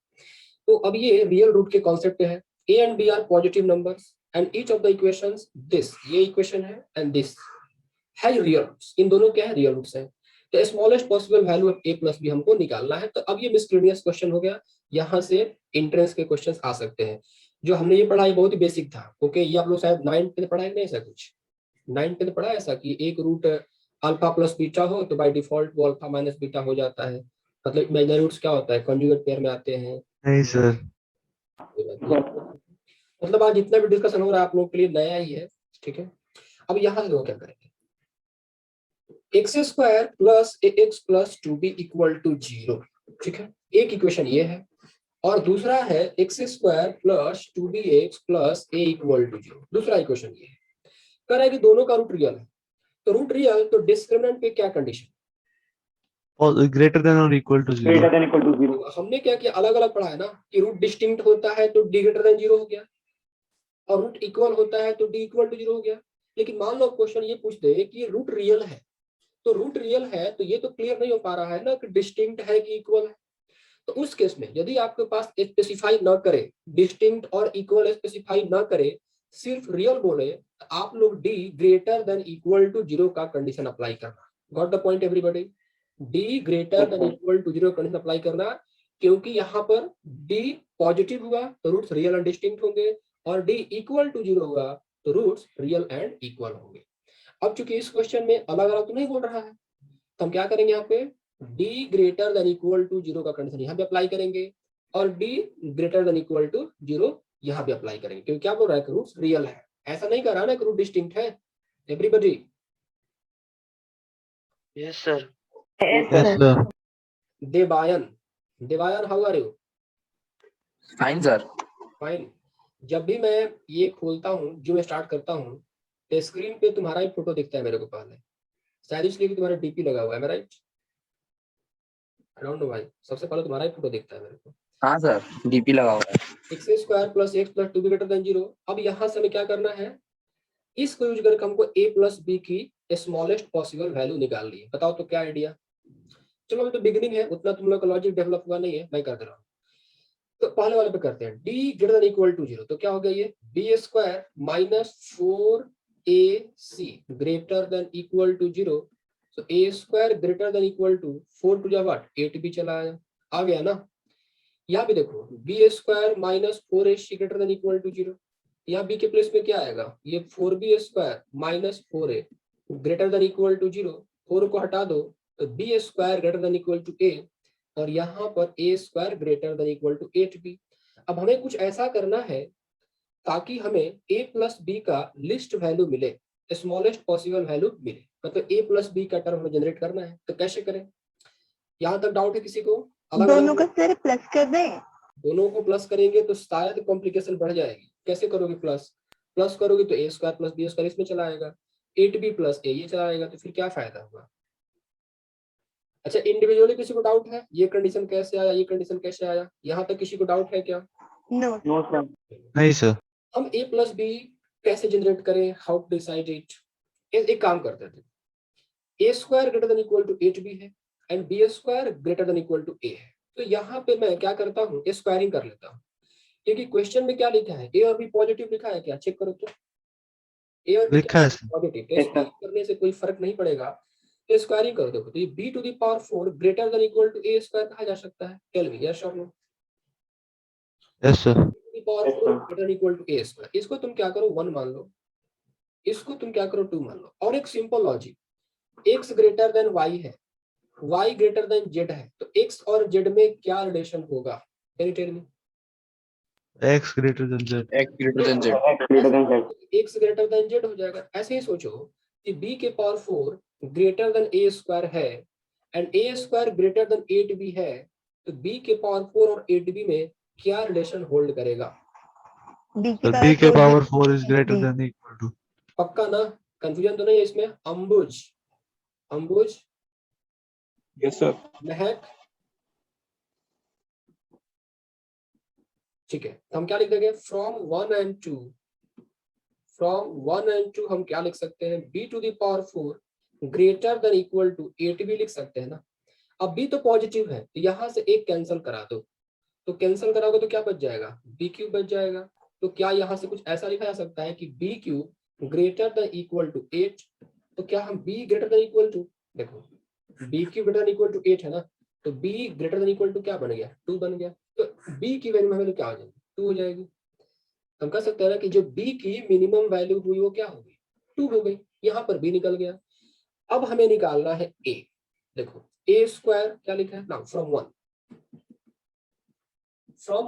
तो अब ये रियल रूट के कॉन्सेप्ट पे है, a and b are positive numbers and each of the equations, this ये इक्वेशन है एंड दिस है रियल रूट्स, इन दोनों क्या है रियल रूट्स है। तो smallest possible value of a plus B हमको निकालना है। तो अब ये मिसलेनियस क्वेश्चन हो गया, यहाँ से एंट्रेंस के क्वेश्चंस आ सकते हैं। जो हमने ये पढ़ा ये बहुत ही बेसिक था, ओके, ये आप लोग शायद 9th में पढ़ाए नहीं, ऐसा कुछ 9th में पढ़ा ऐसा कि एक रूट अल्फा प्लस बीटा हो तो बाय डिफॉल्ट वो अल्फा माइनस बीटा हो जाता है, मतलब इमेजिनरी रूट्स क्या होता है कंजुगेट पेयर में आते हैं। नहीं सर. मतलब आज जितना भी डिस्कशन हो रहा है आप लोगों के लिए नया ही है, ठीक है। अब यहाँ से लोग क्या करेंगे, X square plus A X plus 2b equal to 0, ठीक है, एक इक्वेशन ये है, और दूसरा है x square plus 2bx plus a equal to 0, दूसरा इक्वेशन ये है। कह रहा है कि दोनों का रूट रियल है, तो रूट रियल तो डिस्क्रिमिनेंट पे क्या condition, Greater than or equal to 0. Greater than equal to 0। हमने क्या किया, अलग अलग पढ़ा है ना कि रूट डिस्टिंक्ट होता है तो डी ग्रेटर देन 0 हो गया, और रूट इक्वल होता है तो डी इक्वल टू 0 हो गया। लेकिन मान लो क्वेश्चन ये पूछ दे कि रूट रियल है, तो रूट रियल है तो ये तो क्लियर नहीं हो पा रहा है ना कि डिस्टिंक्ट है कि इक्वल है। तो उस केस में यदि आपके पास स्पेसिफाई न करे, डिस्टिंक्ट और इक्वल स्पेसिफाई न करे, सिर्फ रियल बोले, तो आप लोग D greater than equal to 0 का कंडीशन अप्लाई करना। Got the point everybody? D greater than equal to 0 condition apply करना, क्योंकि यहाँ पर डी पॉजिटिव हुआ तो रूट्स रियल एंड डिस्टिंक्ट होंगे, और डी इक्वल टू 0 हुआ तो रूट्स रियल एंड इक्वल होंगे। अब चूंकि इस क्वेश्चन में अलग अलग तो नहीं बोल रहा है, तो हम क्या करेंगे, यहाँ पे D greater than equal to 0 का कंडीशन यहाँ पे अप्लाई करेंगे, और D greater than equal to 0 यहाँ पे अप्लाई करेंगे, क्योंकि क्या बोल रहा है कि रूट्स रियल है, ऐसा नहीं कर रहा ना कि रूट डिस्टिंक्ट है। Everybody? Yes sir. Yes, sir. Devayan, Devayan how are you? Fine sir. Fine. जब भी मैं ये खोलता हूँ, जो मैं स्टार्ट करता हूँ, तो स्क्रीन पे तुम्हारा ही फोटो दिखता है मेरे को पहले, शायद इसलिए कि तुम्हारा डीपी लगा हुआ है, मैं राइट? आई डोंट नो भाई, सबसे पहले तुम्हारा ही फोटो दिखता है मेरे को। हाँ सर, डीपी लगा हुआ है। X square plus x plus 2 greater than 0। अब यहाँ से हमें क्या करना है, इसको यूज करके हमको a प्लस बी की स्मॉलेस्ट पॉसिबल वैल्यू निकालनी है। बताओ तो क्या आइडिया? चलो अभी तो बिगिनिंग है, उतना तुम लोग का लॉजिक डेवलप हुआ नहीं है, मैं कर दे रहा हूँ। तो पहले वाले पे करते हैं, d greater than equal to 0, तो क्या हो गया ये b square minus 4ac greater than equal to 0। तो a square greater than equal to 4 to जा व्हाट 8b चला आया, आ गया ना। यहाँ भी देखो b square minus 4ac greater than equal to 0, यहाँ b के प्लेस में क्या आएगा, ये 4b square minus 4a greater than equal to 0, 4 को हटा दो तो b square greater than equal to a, और यहाँ पर a square greater than equal to 8b। अब हमें कुछ ऐसा करना है ताकि हमें a प्लस बी का लिस्ट वैल्यू मिले, स्मॉलेस्ट पॉसिबल वैल्यू मिले, मतलब a प्लस बी का टर्म हमें जनरेट करना है। तो कैसे करें, यहाँ तक डाउट है किसी को? अलग दोनों अलग का सर प्लस कर दें? दोनों को प्लस करेंगे तो शायद कॉम्प्लिकेशन बढ़ जाएगी। कैसे करोगे प्लस? प्लस करोगे तो a square plus B square इसमें चला आएगा, 8b प्लस a ये चला आएगा, तो फिर क्या फायदा होगा? अच्छा, इंडिविजुअली किसी को डाउट है, ये कंडीशन कैसे आया, ये कंडीशन कैसे आया, यहाँ तक किसी को डाउट है क्या? नो। No sir. नहीं सर। हम a प्लस बी कैसे जनरेट करें, हाउ टू डिसाइड इट? एक काम करते थे, a square greater than equal to 8b है and b square greater than equal to a है। तो यहाँ पे मैं क्या करता हूँ, स्क्वायरिंग कर लेता हूँ, क्योंकि क्वेश्चन में क्या लिखा है, a और b पॉजिटिव लिखा है क्या, चेक करो तो। a और b लिखा है सर। पॉजिटिव, स्क्वायरिंग करने से कोई फर्क नहीं पड़ेगा, तो स्क्वायरिंग करो। देखो तो ये b to the power 4 greater than equal to a square कहा जा सकता है, टेल मी यस और no? Yes sir. Power 4 greater than equal to a square, इसको तुम क्या करो 1 मान लो, इसको तुम क्या करो 2 मान लो, और एक simple logic, x greater then y है, y ग्रेटर देन z है, तो x और z में क्या रिलेशन होगा, can you tell me? x greater than z। X greater than Z. X greater than Z. x greater than z हो जाएगा। ऐसे ही सोचो कि b के power 4 greater than a square है and a square greater than 8b है, तो b के पावर 4 और 8b में क्या रिलेशन होल्ड करेगा? b के power 4 is greater than equal to. पक्का ना, कंफ्यूजन तो नहीं है इसमें? Ambuj, Ambuj, yes sir. महक, ठीक है, तो हम क्या लिख देंगे, फ्रॉम 1 एंड 2, फ्रॉम 1 एंड 2 हम क्या लिख सकते हैं, b to the power 4 greater than equal to 8b लिख सकते हैं ना। अब b तो पॉजिटिव है, तो यहाँ से एक कैंसिल करा दो, तो कैंसिल कराओगे तो क्या बच जाएगा, b क्यूब बच जाएगा। तो क्या यहाँ से कुछ ऐसा लिखा जा सकता है कि b cube greater than equal to 8, तो क्या हम b greater than equal to, देखो b cube greater than equal to 8 है ना, तो b greater than equal to क्या बन गया, 2 बन गया, तो b की वैल्यू हमें क्या हो जाएगी, 2 हो जाएगी। हम कह सकते हैं ना कि जो b की मिनिमम वैल्यू हुई वो क्या होगी, 2 हो गई, यहाँ पर b निकल गया। अब हमें निकालना है a, देखो a स्क्वायर क्या लिखा है ना, from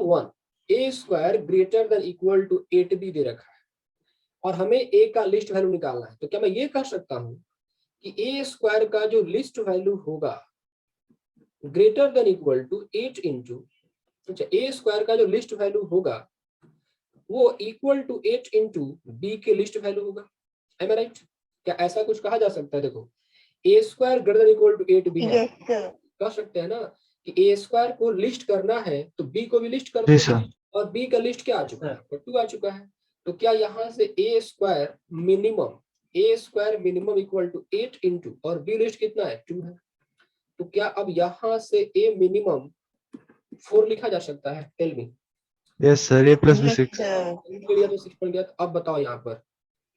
1 a square greater than equal to 8b दे रखा है, और हमें a का लिस्ट वैल्यू निकालना है। तो क्या मैं ये कह सकता हूं कि a स्क्वायर का जो लिस्ट वैल्यू होगा greater than equal to 8 into, अच्छा a स्क्वायर का जो लिस्ट वैल्यू होगा वो इक्वल टू 8 इंटू b के लिस्ट वैल्यू होगा, एम आई राइट? क्या ऐसा कुछ कहा जा सकता है? देखो a square greater than equal to 8b है, यस सर। कह सकते हैं ना कि ए स्क्वायर को लिस्ट करना है तो बी को भी लिस्ट कर जी दो, सर। और बी का लिस्ट क्या आ चुका है, 2 आ चुका है। तो क्या यहाँ से A square minimum equal to 8 into, और बी लिस्ट कितना है 2 है। तो क्या अब यहाँ से ए मिनिमम 4 लिखा जा सकता है, टेल मी। यस सर, ए प्लस बी 6। Yes, sir. तो 6 बन गया। तो अब बताओ यहाँ पर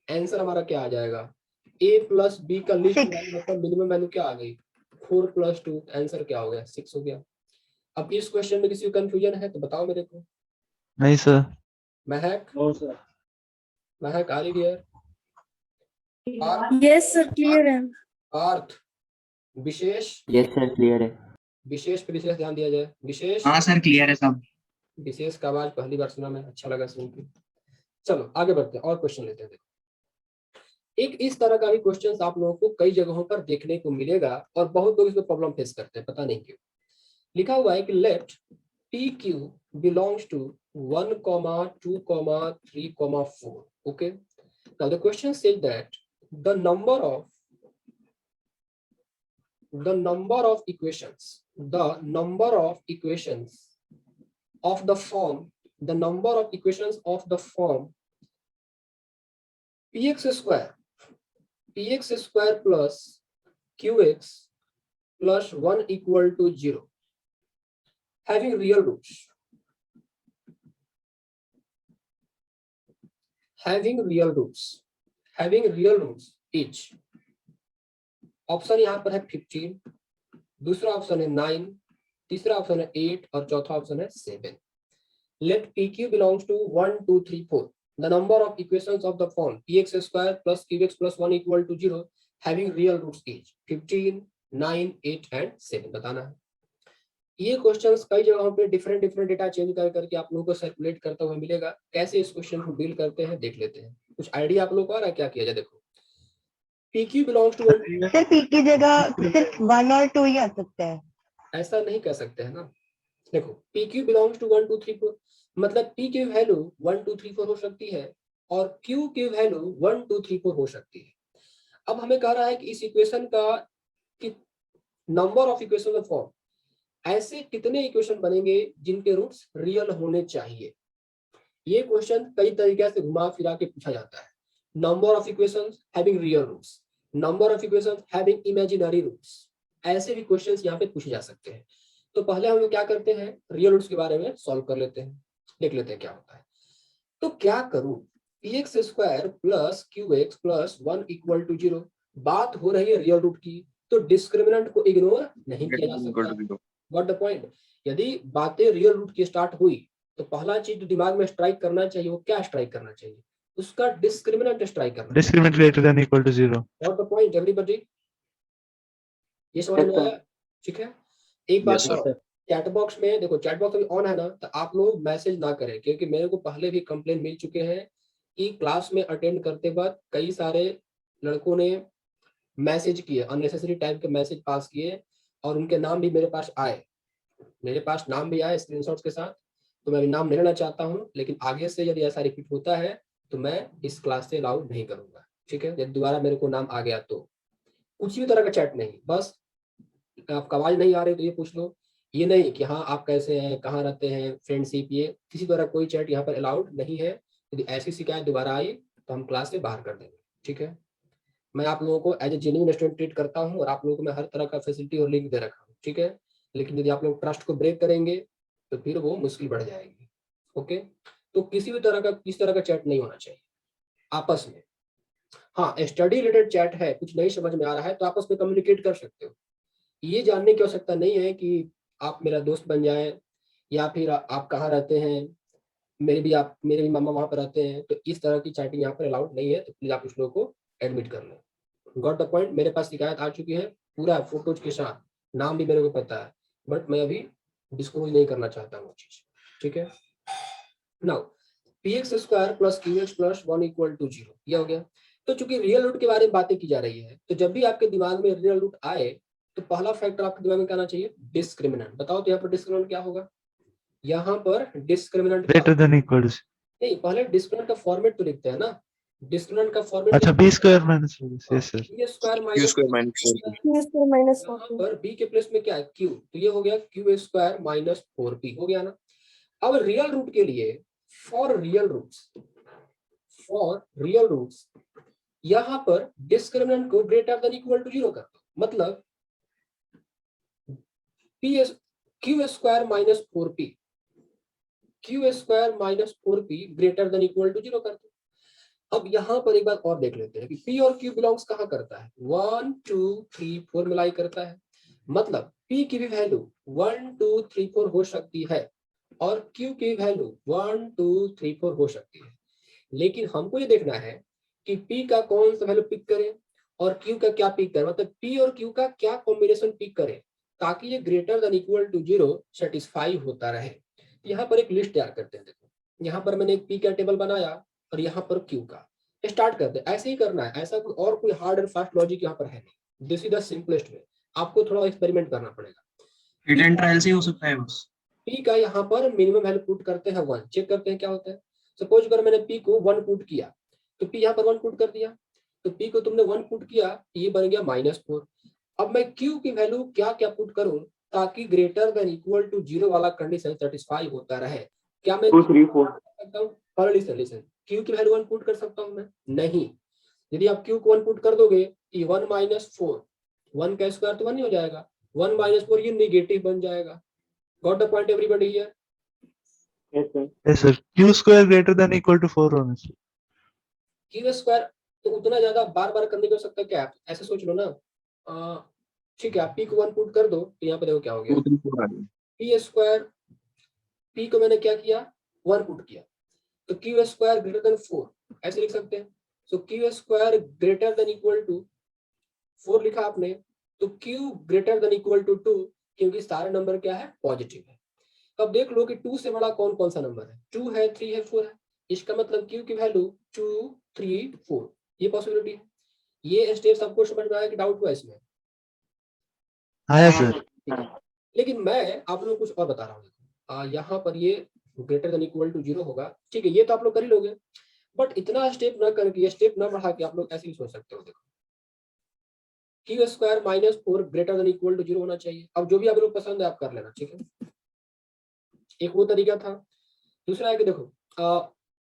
आंसर हमारा क्या आ जाएगा, a प्लस बी का लिस्ट Six. मतलब मिनिमम वैल्यू क्या आ गई, 4 + 2, आंसर क्या हो गया 6 हो गया। अब इस क्वेश्चन में किसी को कंफ्यूजन है तो बताओ मेरे को। नहीं sir. Mahak, Mahak are you here? Yes, sir. Clear है. Parth, Vishesh, yes sir clear है। विशेष पे विशेष ध्यान दिया जाए। विशेष, हाँ सर क्लियर है सब। विशेष का आवाज पहली बार सुना मैं, अच्छा लगा सुन के। चलो आगे बढ़ते हैं और क्वेश्चन लेते हैं। देखो एक इस तरह का भी क्वेश्चन आप लोगों को कई जगहों पर देखने को मिलेगा और बहुत लोग इसमें प्रॉब्लम फेस करते हैं, पता नहीं क्यों। लिखा हुआ है कि let P Q belongs to 1, 2, 3, 4। Okay, now the question says that the number of equations of the form px square plus qx plus 1 equal to 0 having real roots each। Option यहाँ पर है 15, दूसरा ऑप्शन है 9, तीसरा option है 8 और चौथा option है 7। Let PQ belongs to 1, 2, 3, 4. The number of equations of the form px square plus qx plus 1 equal to 0 having real roots each 15, 9, 8 and 7 बताना है। ये क्वेश्चंस कई जगहों पे डिफरेंट डेटा चेंज करके आप लोगों को सर्कुलेट करता हुआ मिलेगा। कैसे इस क्वेश्चन को डील करते हैं देख लेते हैं। कुछ आइडिया आप लोगों को आ रहा है क्या किया जाए? देखो PQ belongs to 1, sir P की जगह सिर्फ 1 और 2 ही आ सकता है। ऐसा नहीं कह सकते हैं ना। देखो PQ belongs to 1, 2, 3, 4 मतलब P की वैल्यू 1, 2, 3, 4 हो सकती है और Q की वैल्यू 1, 2, 3, 4 हो सकती है। अब हमें कह रहा है कि इस इक्वेशन का कि number of equation of form, ऐसे कितने इक्वेशन बनेंगे जिनके रूट्स रियल होने चाहिए। ये क्वेश्चन कई तरीके से घुमा फिरा के पूछा जाता है। Number of equations having real roots, number of equations having imaginary roots, ऐसे भी क्वेश्चंस यहाँ पे पूछे जा सकते हैं। तो पहले हम लोग क्या करते हैं, रियल रूट्स के बारे में सॉल्व कर लेते हैं, देख लेते हैं क्या होता है। तो क्या करूं, px square plus qx plus 1 equal to 0, बात हो रही है रियल रूट की, तो डिस्क्रिमिनेंट को इग्नोर नहीं किया जा सकता। व्हाट द पॉइंट, यदि बातें रियल रूट की स्टार्ट हुई तो पहला चीज जो दिमाग में स्ट्राइक करना चाहिए वो क्या स्ट्राइक करना चाहिए, उसका डिस्क्रिमिनेंट स्ट्राइक करना। Discriminant greater than equal to 0। What the point everybody, ये समझ में आया? ठीक है, एक बात चैट बॉक्स में देखो, चैट बॉक्स अभी ऑन है ना, तो आप लोग मैसेज ना करें, क्योंकि मेरे को पहले भी कंप्लेंट मिल चुके हैं कि क्लास में अटेंड करते वक्त कई सारे लड़कों ने मैसेज किए, अननेसेसरी टाइप के मैसेज पास किए और उनके नाम भी मेरे पास आए, नाम भी आए स्क्रीनशॉट्स के साथ। तो मैं अभी नाम नहीं लेना चाहता हूँ, लेकिन आगे से यदि ऐसा रिपीट होता है तो मैं इस क्लास से अलाउड नहीं करूंगा। ठीक है, यदि दोबारा मेरे को नाम आ गया तो कुछ भी तरह का चैट नहीं, बस आपका आवाज नहीं आ रही तो ये पूछ लो, ये नहीं कि हाँ आप कैसे हैं, कहाँ रहते हैं, फ्रेंडशिप, ये किसी तरह कोई चैट यहाँ पर अलाउड नहीं है। यदि ऐसी शिकायत दोबारा आई तो हम क्लास से बाहर कर देंगे। ठीक है, मैं आप लोगों को as a genuine student treat करता हूँ और आप लोगों को मैं हर तरह का फैसिलिटी और लिंक दे रखा हूँ। ठीक है, लेकिन यदि आप लोग ट्रस्ट को ब्रेक करेंगे तो फिर वो मुश्किल बढ़ जाएगी। ओके, तो किसी तरह का चैट नहीं होना चाहिए आपस में। हाँ, स्टडी रिलेटेड चैट है, कुछ नहीं समझ में आ रहा है तो आपस में कम्युनिकेट कर सकते हो। ये जानने की आवश्यकता नहीं है कि आप मेरा दोस्त बन जाए या फिर आप कहाँ रहते हैं, मेरे भी मामा वहाँ पर रहते हैं, तो इस तरह की चैटिंग यहाँ पर अलाउड नहीं है। तो प्लीज आप उस लोगों को एडमिट कर लें। गॉट द पॉइंट, मेरे पास शिकायत आ चुकी है पूरा फोटोज के साथ, नाम भी मेरे को पता है, बट मैं अभी डिस्क्लोज नहीं करना चाहता हूँ वो चीज। ठीक है, now px square plus qx plus 1 equal to 0, ये हो गया। तो चूंकि रियल रूट के बारे में बातें की जा रही है, तो जब भी आपके दिमाग में रियल रूट आए तो पहला फैक्टर आपके दिमाग में क्या आना चाहिए, डिस्क्रिमिनेंट। बताओ तो यहाँ पर डिस्क्रिमिनेंट क्या होगा, यहाँ पर discriminant greater than equal to. नहीं, पहले डिस्क्रिमिनेंट का फॉर्मेट तो लिखते हैं ना, डिस्क्रिमिनेंट का फॉर्मेट अच्छा B square minus yes sir B square Q square minus 4 यहाँ पर b के प्लेस में क्या है q, तो ये हो गया क्यू स्क्वायर माइनस 4p हो गया ना। अब रियल रूट के लिए फॉर रियल रूट्स यहाँ पर डिस्क्रिमिनेंट को ग्रेटर देन इक्वल टू 0 कर दो, मतलब Q square minus 4p greater than equal to 0 कर दो। अब यहाँ पर एक बात और देख लेते हैं कि P और Q बिलोंग्स कहाँ करता है, 1 2 3 4 मिलाई करता है, मतलब P की भी वैल्यू 1 2 3 4 हो सकती है और Q की वैल्यू 1 2 3 4 हो सकती है। लेकिन हमको ये देखना है कि P का कौन सा वैल्यू पिक करें और Q का क्या पिक करें, मतलब P और Q का क्या कॉम्बिनेशन पिक करें ताकि ये greater than equal to 0 satisfy होता रहे। यहाँ पर एक लिस्ट तैयार करते हैं। देखो यहाँ पर मैंने एक P का टेबल बनाया और यहाँ पर Q का स्टार्ट करते हैं। ऐसे ही करना है, ऐसा और कोई हार्ड एंड फास्ट लॉजिक यहाँ पर है नहीं। This is the simplest way, आपको थोड़ा एक्सपेरिमेंट करना पड़ेगा। हिट एंड ट्रायल से ही हो सकता है बस। P का यहाँ पर मिनिमम वैल्यू पुट करते हैं 1, चेक करते हैं क्या होता है। सपोज अगर मैंने P को 1 पुट किया तो P यहाँ पर 1 पुट कर दिया, तो P को तुमने 1 पुट किया, ये बन गया -4। अब मैं Q की वैल्यू क्या क्या पुट करूं ताकि ग्रेटर देन इक्वल टू 0 वाला कंडीशन सेटिस्फाई होता रहे। क्या मैं 2 3 4 सकता हूं? पर लिसन, Q की वैल्यू 1 पुट कर सकता हूं मैं? नहीं। यदि आप Q को 1 पुट कर दोगे, ये 1 -4, 1 का स्क्वायर तो 1 ही हो जाएगा, 1 -4 ये नेगेटिव बन जाएगा। Got the point everybody here? Yes sir. Yes sir Q square greater than equal to 4 होना चाहिए। Q स्क्वायर तो उतना ज्यादा बार बार करने की आवश्यकता क्या है, ऐसे सोच लो ना। ठीक है, आप P को 1 पुट कर दो तो यहाँ पे देखो क्या हो गया, 2 3 4 आ गया। P स्क्वायर, P को मैंने क्या किया 1 पुट किया, तो Q स्क्वायर ग्रेटर देन 4 ऐसे लिख सकते हैं। So Q square greater than equal to 4 लिखा आपने, तो Q greater than equal to 2, क्योंकि सारे नंबर क्या है पॉजिटिव है। अब देख लो कि 2 से बड़ा कौन कौन सा नंबर है, 2 है, 3 है, 4 है। इसका मतलब Q की वैल्यू 2 3 4, ये पॉसिबिलिटी है। ये स्टेप सबको समझ में आया कि डाउट हुआ इसमें? आया सर। ठीक है, लेकिन मैं आप लोगों को कुछ और बता रहा हूँ। यहाँ पर ये ग्रेटर देन इक्वल टू 0 होगा, ठीक है, ये तो आप लोग कर ही लोगे, बट इतना स्टेप ना करके, स्टेप ना बढ़ा के आप लोग ऐसे ही सोच सकते हो। देखो Q square -4 greater than equal to 0 होना चाहिए। अब जो भी आप लोग पसंद है आप कर लेना, ठीक है। एक वो तरीका था। दूसरा है कि देखो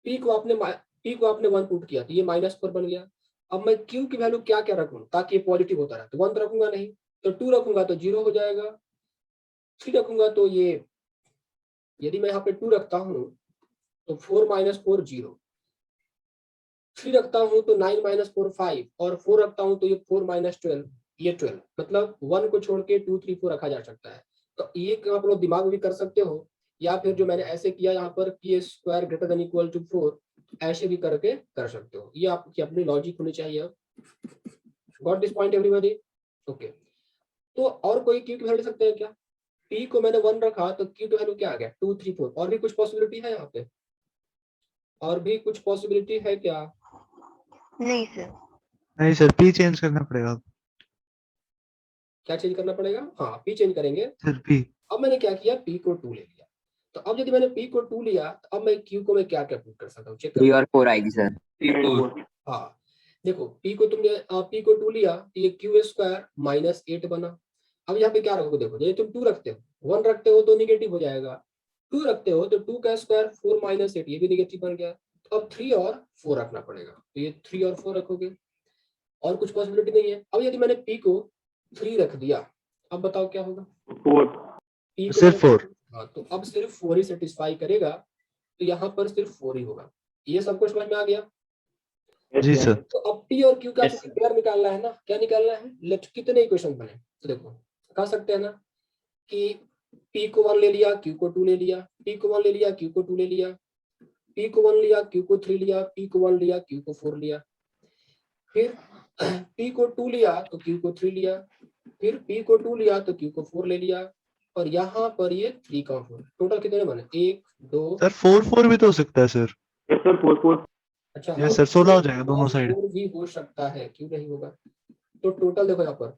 P को आपने 1 पुट किया तो ये -4 बन गया। अब मैं Q की वैल्यू क्या क्या रखूं ताकि ये पॉजिटिव होता रहे, तो 1 तो रखूंगा नहीं, तो 2 रखूंगा तो 0 हो जाएगा, 3 रखूंगा तो ये, यदि मैं यहाँ पे 2 रखता हूँ तो 4 -4 0, 3 रखता हूँ तो 9 -4 5, और 4 रखता हूँ तो ये 4 -12 ये 12, मतलब 1 को छोड़ के 2 3 4 रखा जा सकता है। तो ये आप लोग दिमाग में भी कर सकते हो, या फिर जो मैंने ऐसे किया यहाँ पर P square greater than equal to 4, ऐसे भी करके कर सकते हो। ये आपकी अपनी लॉजिक होनी चाहिए। Got this point everybody? Okay, तो और कोई Q की वैल्यू सकते हैं क्या? P को मैंने 1 रखा तो Q की वैल्यू क्या आ गया 2 3 4। और भी कुछ पॉसिबिलिटी है यहाँ पे? और भी कुछ पॉसिबिलिटी है क्या? नहीं सर। नहीं सर पी चेंज करना पड़ेगा क्या चेंज करना पड़ेगा? हाँ, P चेंज करेंगे। Sir P. अब मैंने क्या किया, P को 2 ले लिया, तो अब यदि मैंने P को 2 लिया तो अब मैं Q को मैं क्या क्या पुट कर सकता हूँ, चेक 3 और 4 आएगी सर। 4 हाँ देखो, P को तुमने P को 2 लिया तो ये Q स्क्वायर -8 बना। अब यहाँ पे क्या रखोगे, देखो यदि तुम 2 रखते हो, 1 रखते हो तो निगेटिव हो जाएगा, 2 रखते हो तो 2 का स्क्वायर 4 -8 ये भी निगेटिव बन गया। तो अब 3 और 4 रखना पड़ेगा, तो ये 3 और 4 रखोगे, और कुछ पॉसिबिलिटी नहीं है। अब यदि मैंने P को 3 रख दिया, अब बताओ क्या होगा? 4 P को सिर्फ 4। हाँ, तो अब सिर्फ 4 ही सेटिस्फाई करेगा, तो यहाँ पर सिर्फ 4 ही होगा। ये सब कुछ समझ में आ गया? जी सर। तो अब P और Q का पेयर निकालना है ना, क्या निकालना है, लेट कितने इक्वेशन बने, तो देखो कह सकते हैं ना कि P को 1 ले लिया, Q को 2 ले लिया, P को 1 ले लिया, Q को 2 ले लिया, P को 1 लिया, Q को 3 लिया, P को 1 लिया, Q को 4 लिया, फिर P को 2 लिया तो Q को 3 लिया, फिर P को 2 लिया तो Q को 4 ले लिया, और यहाँ पर ये 3 का 4, टोटल कितने बने 1 2। सर 4 4 भी तो हो सकता है सर। यस सर 4 4 अच्छा यस सर 16 हो जाएगा दोनों साइड। 4 भी हो सकता है, क्यों नहीं होगा। तो टोटल देखो यहाँ पर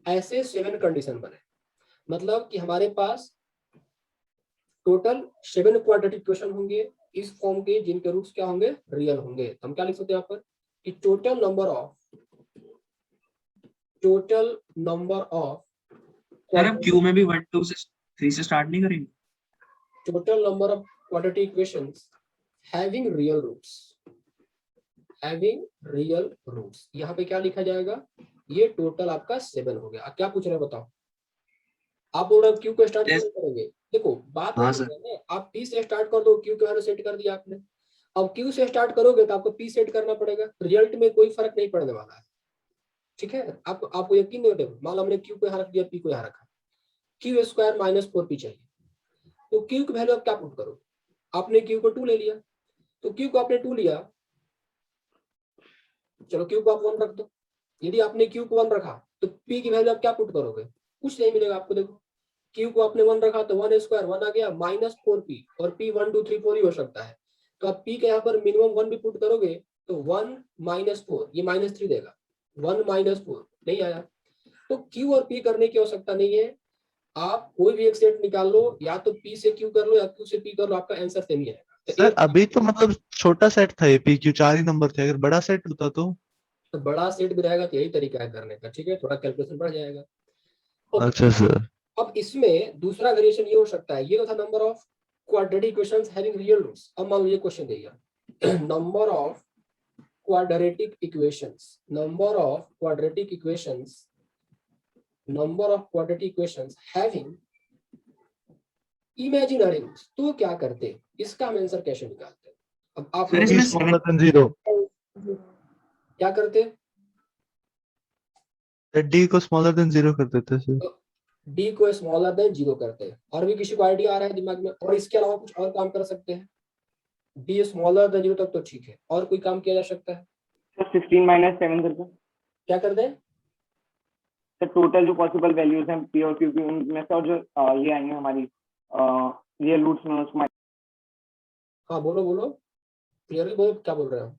ऐसे 7 कंडीशन बने, मतलब कि हमारे पास टोटल 7 क्वाड्रेटिक इक्वेशन होंगे इस फॉर्म के, जिनके रूट्स क्या होंगे रियल होंगे। हम क्या लिख सकते हैं यहाँ पर, कि टोटल नंबर ऑफ सर हम क्यू में भी 1 2 से 3 से स्टार्ट नहीं करेंगे? total number of quadratic equations having real roots यहाँ पे क्या लिखा जाएगा, ये टोटल आपका 7 हो गया। अब क्या पूछ रहे हैं बताओ, आप बोल रहे हो क्यू को स्टार्ट Yes. कैसे करेंगे? देखो बात हाँ, वही सर। है ना, आप पी से स्टार्ट कर दो, क्यू के वैल्यू सेट कर दिया आपने। अब क्यू से स्टार्ट करोगे तो आपको पी सेट करना पड़ेगा, रिजल्ट में कोई फर्क नहीं पड़ने वाला है, ठीक है। आपको यकीन नहीं होगा, मान लो हमने क्यू को यहाँ रख दिया, पी को यहाँ रखा, क्यू स्क्वायर माइनस 4p चाहिए, तो क्यू की वैल्यू आप क्या पुट करो, आपने क्यू को 2 ले लिया, तो क्यू को आपने 2 लिया, चलो क्यू को आप 1 रख दो। यदि आपने क्यू को 1 रखा तो पी की वैल्यू आप क्या पुट करोगे, कुछ नहीं मिलेगा आपको। देखो क्यू को आपने 1 रखा तो 1 स्क्वायर 1 आ गया माइनस 4p, और p 1 2 3 4 ही हो सकता है, तो आप p के यहाँ पर मिनिमम 1 भी पुट करोगे तो 1 माइनस 4, ये -3 देगा, 1 माइनस 4 नहीं आया। तो q और p करने की आवश्यकता नहीं है, आप कोई भी एक सेट निकाल लो, या तो p से q कर लो या q से p कर लो, आपका आंसर सेम ही आएगा। तो सर एक अभी तो मतलब छोटा सेट था ये पी क्यू 4 ही नंबर थे, अगर बड़ा सेट होता तो तो बड़ा सेट भी रहेगा तो यही तरीका है करने का, ठीक है, थोड़ा कैलकुलेशन बढ़ जाएगा। ओके, अच्छा सर। अब इसमें दूसरा वेरिएशन ये हो सकता है, ये तो था number of quadratic equations having real roots. अब मान लो ये क्वेश्चन दिया, number of quadratic equations, number of quadratic equations having imaginary roots, तो क्या करते, इसका हम आंसर कैसे निकालते? अब आप सर लोग इसमें स्मॉलर देन 0, क्या करते, डी को स्मॉलर देन 0 कर देते सर। डी को स्मॉलर देन 0 करते हैं। और भी किसी को आइडिया आ रहा है दिमाग में, और इसके अलावा कुछ और काम कर सकते हैं? डी स्मॉलर देन 0 तक तो ठीक है, और कोई काम किया जा सकता है? सर 16 माइनस 7 करके क्या कर दें? सर टोटल जो पॉसिबल वैल्यूज हैं पी और क्यू की, उनमें से और जो ये आएंगे हमारी रियल रूट्स में, उसको हाँ बोलो क्लियरली बोलो, क्या बोल रहे हो?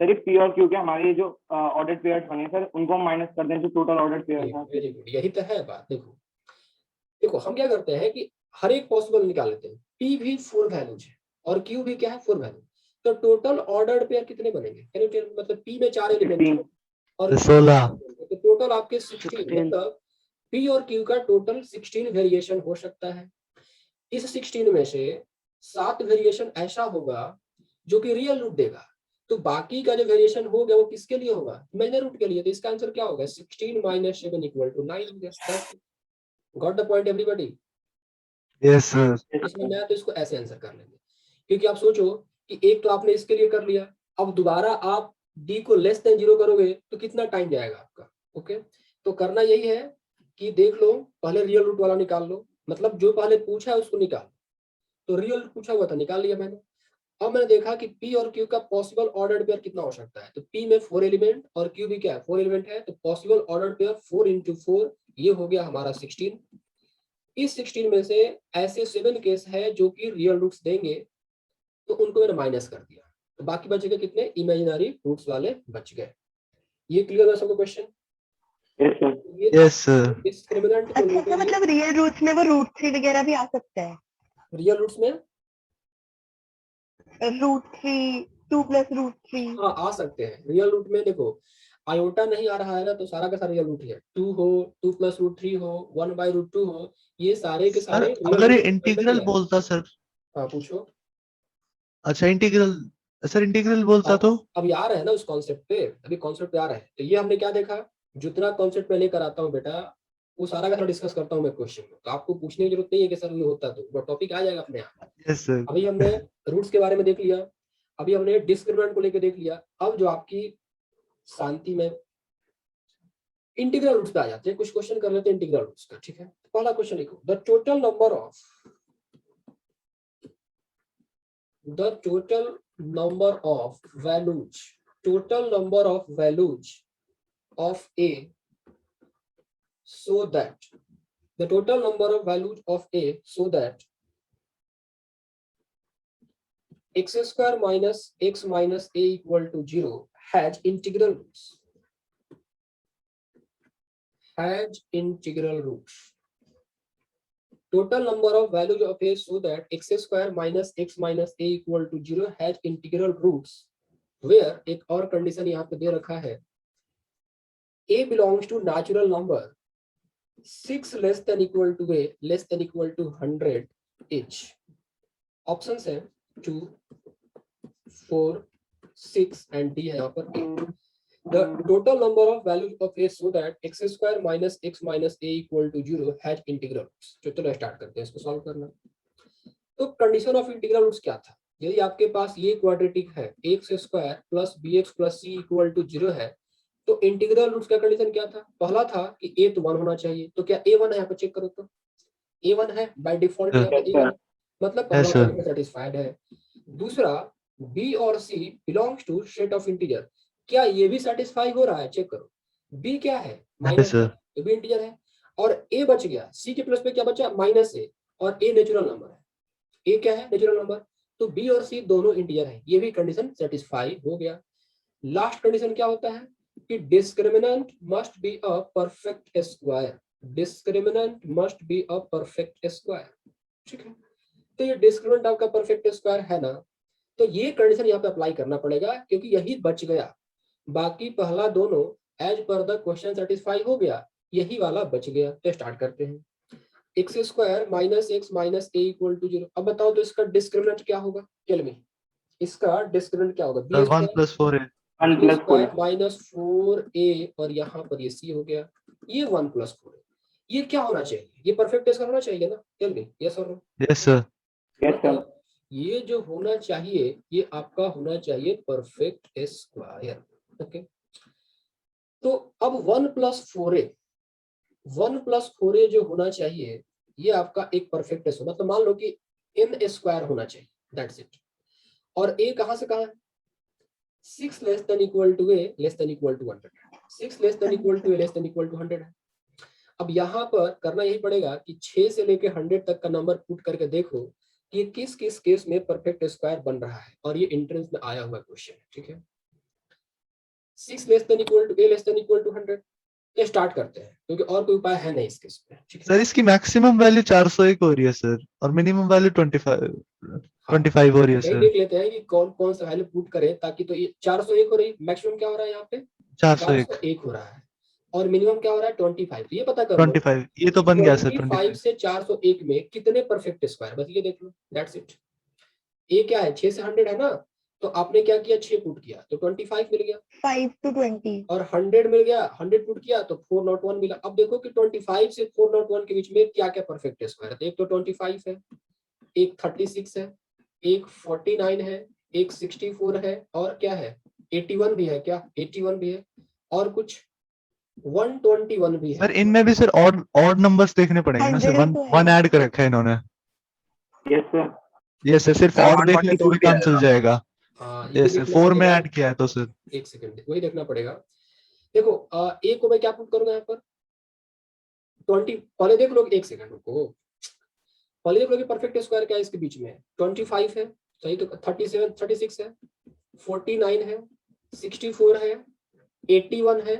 सर ये पी और क्यू के हमारे जो ऑर्डर पेयर्स बने सर, उनको हम माइनस कर दें जो टोटल ऑर्डर पेयर्स हैं। वेरी गुड, यही तो है बात। देखो हम क्या करते हैं कि हर एक पॉसिबल निकाल लेते हैं, पी भी 4 वैल्यूज है और क्यू भी क्या है 4 वैल्यू, तो टोटल ऑर्डर्ड पेयर कितने बनेंगे? मतलब पी में 4 एलिमेंट और 16, तो टोटल आपके 16, मतलब पी और क्यू का टोटल 16 वेरिएशन हो सकता है। इस 16 में से 7 वेरिएशन ऐसा होगा जो कि रियल रूट देगा, तो बाकी का जो वेरिएशन हो गया वो किसके लिए होगा? इमेजिनरी रूट के लिए। तो इसका आंसर क्या होगा? 16 minus 7 equal to 9। Got the point everybody? Yes sir. इसमें मैं तो इसको ऐसे आंसर कर लेंगे, क्योंकि आप सोचो कि एक तो आपने इसके लिए कर लिया, अब दोबारा आप डी को लेस देन 0 करोगे तो कितना टाइम जाएगा आपका। ओके, तो करना यही है कि देख लो, पहले रियल रूट वाला निकाल लो, मतलब जो पहले पूछा है उसको निकाल। तो रियल रूट पूछा हुआ था, निकाल लिया मैंने। अब मैंने देखा कि पी और क्यू का पॉसिबल ऑर्डर्ड पेयर कितना हो सकता है, तो पी में 4 एलिमेंट और क्यू भी क्या है 4 एलिमेंट है, तो पॉसिबल ऑर्डर्ड पेयर 4 × 4, ये हो गया हमारा 16। इस 16 में से ऐसे 7 केस है जो कि रियल रूट्स देंगे, तो उनको मैंने माइनस कर दिया, तो बाकी बच गए कितने? इमेजिनरी रूट्स वाले बच गए। ये क्लियर है सबको question? Yes sir. Yes sir. Discriminant को अच्छा लेके तो मतलब रियल रूट्स में वो √3 वगैरह भी आ सकता है? रियल रूट्स में √3, 2 + √3। हाँ आ सकते हैं रियल रूट में। देखो आयोटा नहीं आ रहा है ना, तो सारा का सारा रियल रूट है। 2 हो, 2 + √3 हो, 1/√2 हो, ये सारे के सर सारे रियल अगर ये रूट इंटीग्रल है। बोलता सर, हाँ पूछो। अच्छा इंटीग्रल, सर इंटीग्रल बोलता तो अभी आ रहे हैं ना उस कॉन्सेप्ट पे, अभी कॉन्सेप्ट पे आ रहे हैं। तो ये हमने क्या देखा, जितना कॉन्सेप्ट में लेकर आता हूँ बेटा, वो सारा का सारा डिस्कस करता हूँ मैं क्वेश्चन में, तो आपको पूछने की जरूरत नहीं है कि सर ये होता, तो वो टॉपिक आ जाएगा अपने आप। Yes sir. अभी हमने रूट्स के बारे में देख लिया, अभी हमने डिस्क्रिमिनेंट को लेकर देख लिया। अब जो आपकी शांति में इंटीग्रल रूट्स पे आ जाते हैं, कुछ क्वेश्चन कर लेते हैं इंटीग्रल रूट्स का, ठीक है। पहला क्वेश्चन लिखो, the total number of values of A so that the total number of values of a so that x² minus x minus a equal to 0 has integral roots. Total number of values of a so that x² minus x minus a equal to 0 has integral roots. Where एक और condition यहाँ पे दे रखा है, a belongs to natural number 6 less than equal to a less than equal to 100 each. Options है 2, 4, 6 and D है यहाँ पर 8. The total number of values of a so that x square minus x minus a equal to 0 has integral roots. चलो start करते हैं इसको solve करना. तो कंडीशन ऑफ इंटीग्रल रूट्स क्या था? यदि आपके पास ये क्वाड्रेटिक है x square plus B x plus C equal to 0 है, तो इंटीग्रल रूट्स का कंडीशन क्या था? पहला था कि a तो 1 होना चाहिए. तो क्या a 1 है? यहाँ पे चेक करो तो a 1 है बाय डिफॉल्ट, मतलब पहला कंडीशन सेटिस्फाइड है. दूसरा b और c belongs to set of integer, क्या ये भी सेटिस्फाई हो रहा है? चेक करो. b क्या है? माइनस है, ये भी इंटीजर है. और a बच गया, c के प्लस पे क्या बचा? माइनस a, और a नेचुरल नंबर है. a क्या है? Natural number. तो b और c दोनों इंटीजर है, ये भी कंडीशन सेटिस्फाई हो गया. लास्ट कंडीशन क्या होता है कि discriminant must be a perfect square. Discriminant must be a perfect square. ठीक है, तो ये डिस्क्रिमिनेंट आपका परफेक्ट स्क्वायर है ना, तो ये कंडीशन यहाँ पे अप्लाई करना पड़ेगा क्योंकि यही बच गया. बाकी पहला दोनों as per the question satisfy हो गया, यही वाला बच गया. तो स्टार्ट करते हैं. X square minus x minus a equal to 0. अब बताओ तो इसका डिस्क्रिमिनेंट क्या होगा? टेल मी, इसका डिस्क्रिमिनेंट क्या होगा? B 1 + 4a. माइनस 4a और यहाँ पर ये c हो गया. ये 1 + 4a. ये क्या होना चाहिए? ये परफेक्ट स्क्वायर होना चाहिए ना? टेल मी, यस और no? Yes sir. Yes sir. ये जो होना चाहिए ये आपका होना चाहिए परफेक्ट स्क्वायर. ओके, तो अब 1 + 4a, 1 + 4a जो होना चाहिए ये आपका एक परफेक्ट स्क्वायर, मतलब मान लो कि n स्क्वायर होना चाहिए, दैट्स इट. और a कहां से कहां है? 6 less than equal to a less than equal to 100. 6 less than equal to a less than equal to 100 है. अब यहाँ पर करना यही पड़ेगा कि 6 से लेके 100 तक का नंबर पुट करके देखो कि किस किस केस में परफेक्ट स्क्वायर बन रहा है, और ये एंट्रेंस में आया हुआ क्वेश्चन है. ठीक है, 6 less than equal to a less than equal to 100. ये स्टार्ट करते हैं क्योंकि और कोई उपाय है नहीं इस केस में. ठीक है सर, इसकी मैक्सिमम वैल्यू 401 हो रही है सर, और मिनिमम वैल्यू 25 हो रही है यही सर. देख लेते हैं कि कौन कौन सा वैल्यू पुट करें ताकि. तो ये 401 हो रही है, मैक्सिमम क्या हो रहा है यहाँ पे? 401. 401 हो रहा है, और मिनिमम क्या हो रहा है? 25. ये पता कर लो 25 ये तो बन गया सर. 25 से 401 में कितने परफेक्ट स्क्वायर, बस ये देख लो, दैट्स इट. ए क्या है? 6 से 100 है ना, तो आपने क्या किया? 6 पुट किया तो 25 मिल गया, 5 to 20. और 100 मिल गया, 100 पुट किया तो 401 मिला. अब देखो कि 25 से 401 के बीच में क्या क्या परफेक्ट स्क्वायर है. तो एक तो 25 है, एक 36 है, एक 49 है, एक 64 है, और क्या है? 81 भी है. क्या 81 भी है? और कुछ 121 भी है. सर इनमें भी सर ऑड नंबर्स देखने पड़ेंगे ना सर. 1 ऐड कर रखा है इन्होंने. Yes sir. यस सर, सिर्फ सर, ऑड देख ले तो भी 144 काम चल जाएगा. हाँ, ये भी यस सर, देखना 4 में पड़ेगा. ऐड किया है तो सर. एक सेकंड, वही देखना पड़ेगा. देखो ए को मैं क्या पुट करूंगा यहाँ पर? 20. पहले देख लो, एक सेकंड रुको, पहले देख लो कि परफेक्ट स्क्वायर क्या है इसके बीच में. 25 है सही, तो 37 36 है, 49 है, 64 है, 81 है,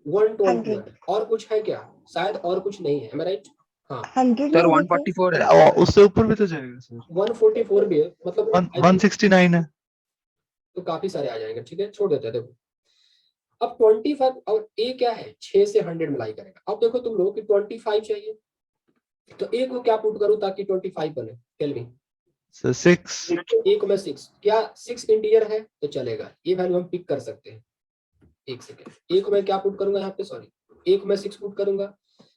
121 है, और कुछ है क्या? शायद और कुछ नहीं है. मैं राइट? हाँ, 100 सर होगा 144 है. उससे ऊपर भी तो जाएगा सर. 144 भी है, मतलब 169 है. तो काफी सारे आ जाएंगे. ठीक है, छोड़ देते हैं. देखो अब 25 और ए क्या है? 6 से 100 मिलाई करेगा. अब देखो तुम लोग कि 25 चाहिए, तो ए को क्या पुट करूं ताकि 25 बने? Tell me. सर 6. ए को मैं 6, क्या 6 इंटीजर है तो चलेगा, ये वैल्यू हम पिक कर सकते हैं. एक सेकेंड, ए को मैं क्या पुट करूंगा यहाँ पे? सॉरी, ए को मैं 6 पुट करूंगा.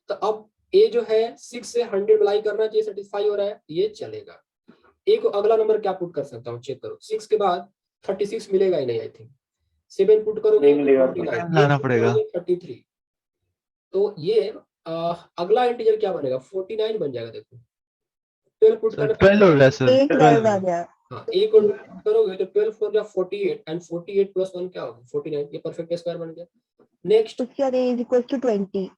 तो अब ए जो है 6 से 100 मिलाई करना चाहिए, सेटिस्फाई हो रहा है, ये चलेगा. ए को अगला नंबर क्या पुट कर सकता हूँ? चेक करो. 6 के बाद 36 मिलेगा ही नहीं, आई थिंक. 7 पुट करोगे नहीं मिलेगा. 49, लाना पड़ेगा. 33. तो ये अगला इंटीजर क्या बनेगा? 49 बन जाएगा. देखो 12 पुट सर करना 12 हो रहा है सर. 8 12 आ गया. हाँ, ए को करोगे तो 12 4 या 48, एंड 48 प्लस 1 क्या होगा? 49. ये परफेक्ट स्क्वायर बन गया. नेक्स्ट उसके बाद a is equals to 20.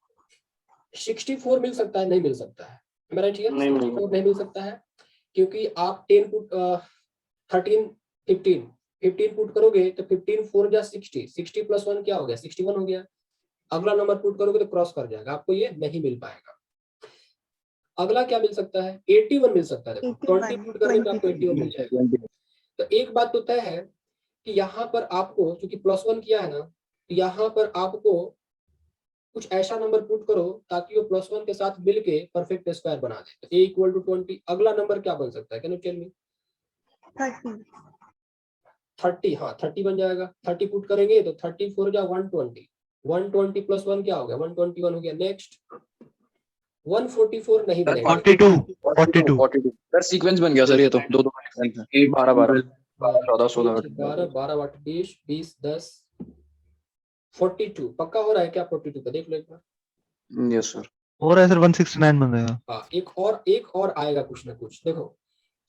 64 मिल सकता है, नहीं मिल सकता है. मैं राइट हियर? नहीं मिलेगा. 64 नहीं मिल सकता है क्योंकि आप 10 पुट 13 15 पुट करोगे तो 15 4 या 60, 60 प्लस 1 क्या हो गया? 61 हो गया. अगला नंबर पुट करोगे तो क्रॉस कर जाएगा, आपको ये नहीं मिल पाएगा. अगला क्या मिल सकता है? 81 मिल सकता है. देखो 20 पुट करने पे आपको 81 मिल जाएगा. तो एक बात तो तय है कि यहाँ पर आपको क्योंकि +1 किया है ना, तो यहाँ पर आपको कुछ ऐसा नंबर पुट करो ताकि वो +1 के साथ मिलके परफेक्ट स्क्वायर बना दे। तो a = 20, अगला नंबर क्या बन सकता है? कैन यू टेल मी? 30 30, हाँ 30 बन जाएगा। 30 पुट करेंगे तो 30 4 जा 120, 120 + 1 क्या हो गया? 121 हो गया। नेक्स्ट 144 नहीं सर, बनेगा। 42 सर सीक्वेंस बन गया सर, ये तो दो दो का सीक्वेंस है। 12 12 14 16 12 12 8 20 20 10 42 पक्का हो रहा है क्या? 42 का देख लो एक बार। Yes sir. हो रहा है सर, 169 बन जाएगा। हाँ एक और आएगा कुछ ना कुछ। देखो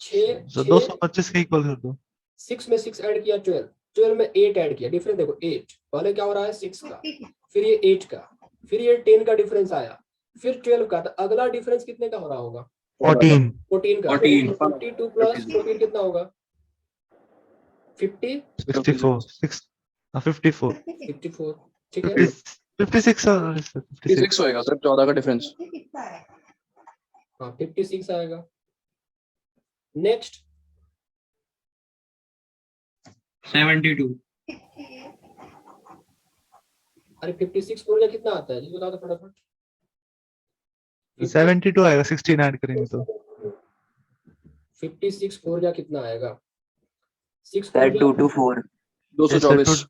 6 सर 6 225 के इक्वल कर दो। 6 में 6 ऐड किया 12, 12 में 8 ऐड किया। डिफरेंस देखो 8, पहले क्या हो रहा है 6 का, फिर ये 8 का, फिर ये 10 का डिफरेंस आया, फिर 12 का। तो अगला डिफरेंस कितने का हो रहा होगा? 14 14 का। 14 42 प्लस 14 कितना होगा? 50 64 6 54 54 ठीक है। 56 सर, 56 56 होएगा सर, 14 का डिफरेंस। हाँ 56 आएगा। नेक्स्ट 72 अरे 56 बोल गया कितना आता है जी बता दो फटाफट। 72 आएगा, 16 ऐड करेंगे तो 56 4 जा कितना आएगा? 6 सर 224 224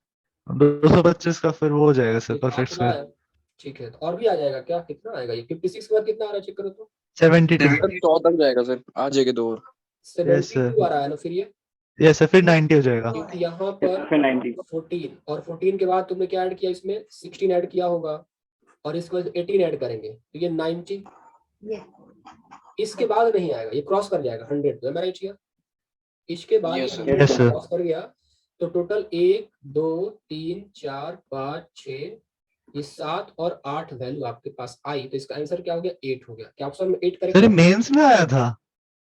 225 का फिर वो हो जाएगा सर, ये तो आ परफेक्ट तो रहा स्क्वायर। है। ठीक है, तो और भी आ जाएगा क्या? कितना आएगा ये? 56 के बाद कितना आ रहा है चेक करो तो। 72 सर 100 तक जाएगा सर, आ जाएगा दो और। 72 आ रहा है ना फिर ये, यस सर, फिर 90 हो जाएगा। क्योंकि यहाँ पर फिर 90 14 और 14 के बाद तुमने क्या ऐड किया? इसमें 16 ऐड किया होगा और इसके बाद 18 ऐड करेंगे तो ये 90। इसके बाद नहीं आएगा, ये क्रॉस कर जाएगा 100 पे। मैं राइट हियर? इसके बाद Yes, sir. ये Yes, sir. क्रॉस कर गया तो टोटल 1 2 3 4 5 6 ये 7 और 8 वैल्यू आपके पास आई। तो इसका आंसर क्या हो गया? 8 हो गया। क्या ऑप्शन में 8 सर करेक्ट? मेंस में आया था।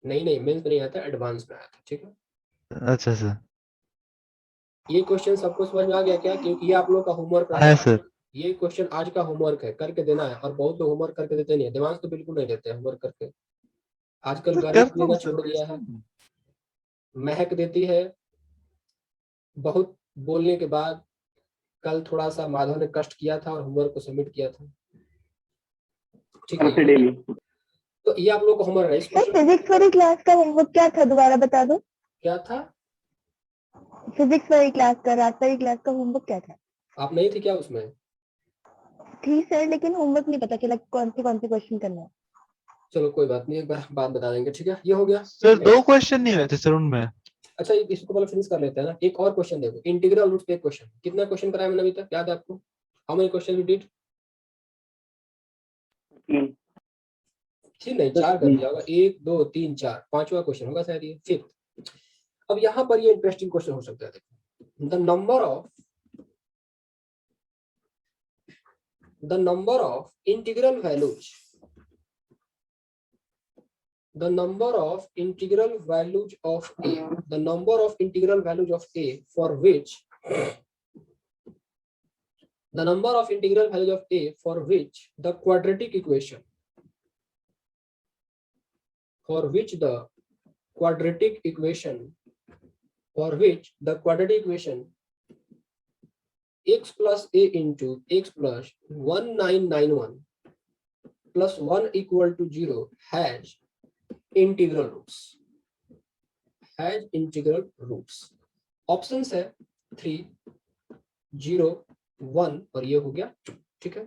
नहीं मेंस में नहीं आता, एडवांस में आया था। ठीक है, अच्छा सर, ये क्वेश्चन सबको समझ में आ गया क्या? क्योंकि ये आप लोग का होमवर्क आया सर। ये क्वेश्चन आज का होमवर्क है, करके देना है। और बहुत लोग होमवर्क करके देते नहीं है, दिमाग तो बिल्कुल नहीं देते होमवर्क करके। आजकल गाली करता हूँ देना सर, छोड़ दिया है। भेजता हूँ। महक देती है बहुत बोलने के बाद। कल थोड़ा सा माधव ने कष्ट किया था और होमवर्क को सबमिट किया था। ठीक से है, डेली। तो ये आप लोग का होमवर्क है। इस सर क्वेश्चन फिजिक्स वाली क्लास का होमवर्क क्या था, दोबारा बता दो। क्या था? फिजिक्स वाली क्लास का, रात वाली क्लास का होमवर्क क्या था? आप नहीं थे क्या उसमें? थी सर, लेकिन होमवर्क नहीं पता चला कौन से क्वेश्चन करना है। चलो कोई बात नहीं, एक बार बात बता देंगे। ठीक है, ये हो गया। सर 2 क्वेश्चन नहीं हुए थे सर उनमें। अच्छा इसको पहले फिनिश कर लेते हैं ना। एक और क्वेश्चन देखो, इंटीग्रल रूट्स पे एक क्वेश्चन। कितना क्वेश्चन कराया मैंने अभी तक, याद है आपको? How many question we did? 3 नहीं 4 कर दिया होगा। 1 2 3 4, पांचवा क्वेश्चन होगा शायद ये, फिफ्थ। अब यहाँ पर ये इंटरेस्टिंग क्वेश्चन हो सकता है। देखो the number of integral values the number of integral values of a for which the quadratic equation x plus a into x plus 1991 plus 1 equal to 0 has integral roots. Options है 3 0 1 और ये हो गया। ठीक है,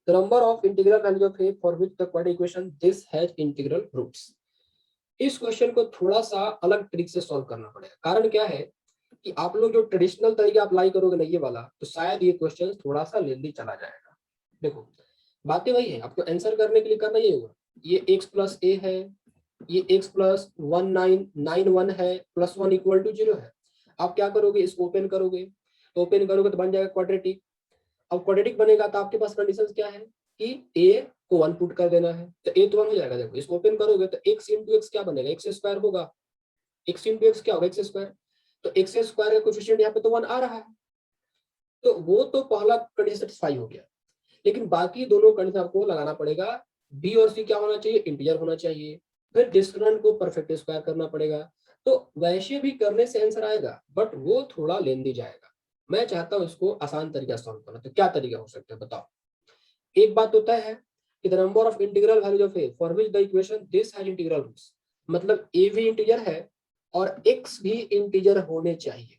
the number of integral value of a for which the quadratic equation this has integral roots. इस question को थोड़ा सा अलग तरीके से सॉल्व करना पड़ेगा। कारण क्या है कि आप लोग जो ट्रेडिशनल तरीका अप्लाई करोगे ना ये वाला, तो शायद ये क्वेश्चन थोड़ा सा लेंदी चला जाएगा। देखो बातें वही है, आपको आंसर करने के लिए करना ये होगा, ये x प्लस a है, ये x प्लस 1991 है, प्लस 1 इक्वल टू 0 है। आप क्या करोगे, इसको ओपन करोगे तो बन जाएगा क्वाड्रेटिक। अब क्वाड्रेटिक बनेगा तो आपके पास कंडीशंस क्या है कि a को 1 पुट कर देना है, तो a तो 1 हो जाएगा। देखो इसको ओपन करोगे तो x इंटू एक्स क्या बनेगा, एक्स स्क्वायर होगा। x इंटू एक्स क्या होगा, एक्स स्क्वायर। तो एक्स स्क्वायर का कोएफिशिएंट यहाँ पे तो 1 आ रहा है, तो वो तो पहला कंडीशन सेटिस्फाई हो गया। लेकिन बाकी दोनों कंडीशन आपको लगाना पड़ेगा। b और c क्या होना चाहिए, इंटीजर होना चाहिए। फिर डिस्क्रिमिनेंट को परफेक्ट स्क्वायर करना पड़ेगा। तो वैसे भी करने से आंसर आएगा, बट वो थोड़ा लेंदी जाएगा। मैं चाहता हूं इसको आसान तरीका सॉल्व करना। तो क्या तरीका हो सकता है बताओ। एक बात होता है कि the number of integral values of a for which the equation this has integral roots, मतलब ए भी इंटीजर है और एक्स भी इंटीजर होने चाहिए,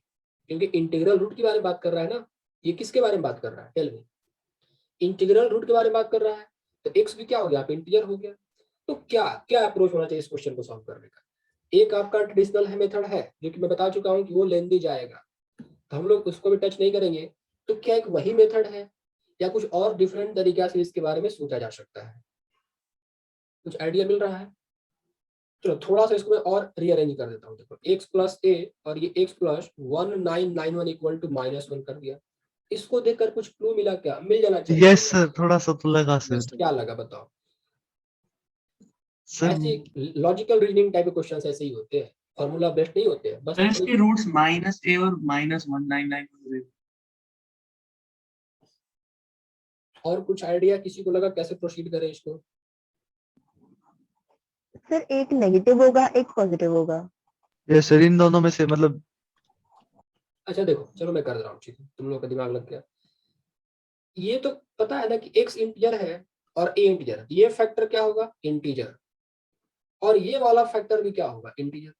क्योंकि इंटीग्रल रूट के बारे में बात कर रहा है ना। ये किसके बारे में बात कर रहा है, टेल मी। इंटीग्रल रूट के बारे में बात कर रहा है, तो एक्स भी क्या हो गया, आप इंटीजर हो गया। तो क्या क्या अप्रोच होना चाहिए इस क्वेश्चन को सॉल्व करने का। एक आपका ट्रेडिशनल है मेथड है, जो कि मैं बता चुका हूं कि वो लेंदी जाएगा, तो हम लोग उसको भी टच नहीं करेंगे। तो क्या एक वही मेथड है या कुछ और डिफरेंट तरीका से इसके बारे में सोचा जा सकता है, कुछ आइडिया मिल रहा है। चलो थोड़ा सा इसको मैं और रीअरेंज कर देता हूँ। देखो x प्लस ए और ये x प्लस 1991 इक्वल टू -1 कर दिया। इसको देखकर कुछ क्लू मिला क्या, मिल जाना चाहिए। यस सर, थोड़ा सा तो लगा सर। क्या लगा बताओ। सर ऐसे लॉजिकल रीजनिंग टाइप के क्वेश्चंस ऐसे ही होते हैं, फॉर्मूला बेस्ड नहीं होते हैं बस। सर इसके रूट्स -a और -199 और कुछ आइडिया किसी को लगा कैसे प्रोसीड करें इसको। सर एक नेगेटिव होगा एक पॉजिटिव होगा। यस सर, इन दोनों में से मतलब अच्छा देखो चलो मैं कर रहा हूँ, ठीक है, तुम लोग का दिमाग लग गया। ये तो पता है ना कि x इंटीजर है और a इंटीजर, ये फैक्टर क्या होगा, इंटीजर, और ये वाला फैक्टर भी क्या होगा, इंटीजर।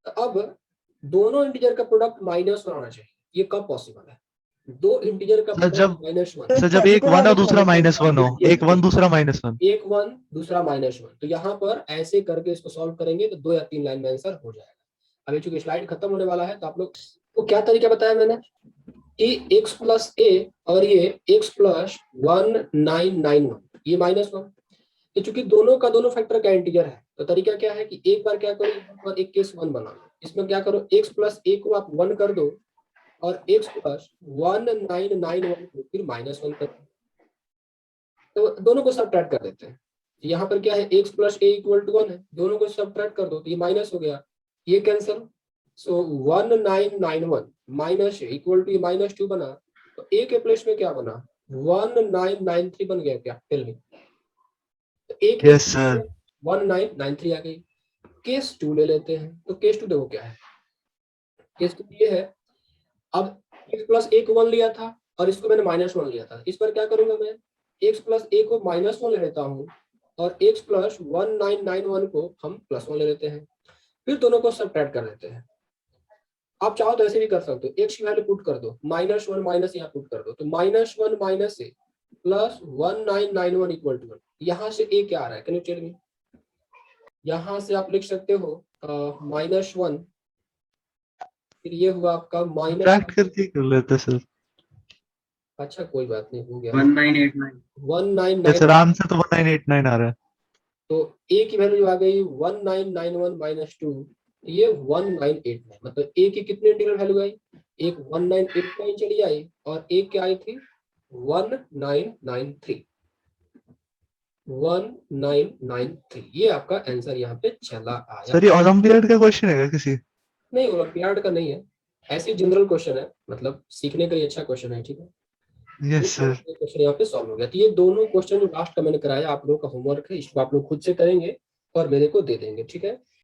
तो अब दोनों इंटीजर का प्रोडक्ट -1 होना चाहिए। ये कब पॉसिबल है, दो इंटीजर का सर जब -1। सर जब एक 1 और दूसरा -1 हो, एक 1 दूसरा -1। एक 1 दूसरा -1, तो यहाँ पर ऐसे करके इसको सॉल्व करेंगे तो 2 या 3 लाइन में आंसर हो जाएगा। अभी चूंकि स्लाइड खत्म होने वाला है तो आप लोग को क्या तरीका बताया मैंने कि x प्लस ए और ये x प्लस 1991 ये -1। तो चूंकि दोनों का दोनों फैक्टर का इंटीजर है, तो तरीका क्या है कि एक बार क्या करो और एक केस 1 बना लो। इसमें क्या करो, x प्लस ए को आप 1 कर दो और x प्लस 1991 को फिर -1 कर दो। तो दोनों को सब्ट्रैक्ट कर देते हैं। यहाँ पर क्या है, x plus a equal to 1 है, दोनों को सब्ट्रैक्ट कर दो तो ये माइनस हो गया, ये cancel. So 1991 minus equal to ये -2 बना, तो a के प्लेस में क्या बना, 1993 बन गया क्या, टेल मी। तो a के यस सर। 1993 आ गई। केस 2 ले लेते हैं, तो केस 2 देखो क्या है, केस 2 ये है। अब x प्लस ए को 1 लिया था और इसको मैंने -1 लिया था। इस पर क्या करूंगा मैं, x प्लस ए को -1 ले लेता हूँ और x प्लस 1991 को हम +1 ले लेते हैं, फिर दोनों को सब्ट्रैक्ट कर देते हैं। आप चाहो तो ऐसे भी कर सकते हो, x की वैल्यू पुट कर दो, -1 माइनस यहाँ पुट कर दो, तो -1 minus a plus 1991 equal to 1। यहाँ से a क्या आ रहा है, कैन यू टेल मी। यहाँ से आप लिख सकते हो -1, फिर ये हुआ आपका माइनस, सब्ट्रैक्ट करके कर लेते सर। अच्छा कोई बात नहीं, हो गया 1989 यस 199। सर, आंसर तो 1989 आ रहा है। तो a की वैल्यू आ गई 1991 माइनस 2, ये 1989, मतलब a की कितनी इंटीग्रल वैल्यू आई, एक 1989 चली आई और एक क्या आई थी 1993, 1993। ये आपका आंसर यहाँ पे चला आया। सर ये ओलंपियाड का क्वेश्चन है क्या किसी? नहीं ओलंपियाड का नहीं है, ऐसे जनरल क्वेश्चन है, मतलब सीखने का ये अच्छा क्वेश्चन है, ठीक है। Yes sir. क्वेश्चन यहाँ पे सॉल्व हो गया। तो ये दोनों क्वेश्चन जो लास्ट का मैंने कराया आप लोगों का होमवर्क है, इसको आप लोग खुद से करेंगे और मेरे को दे देंगे, ठीक है।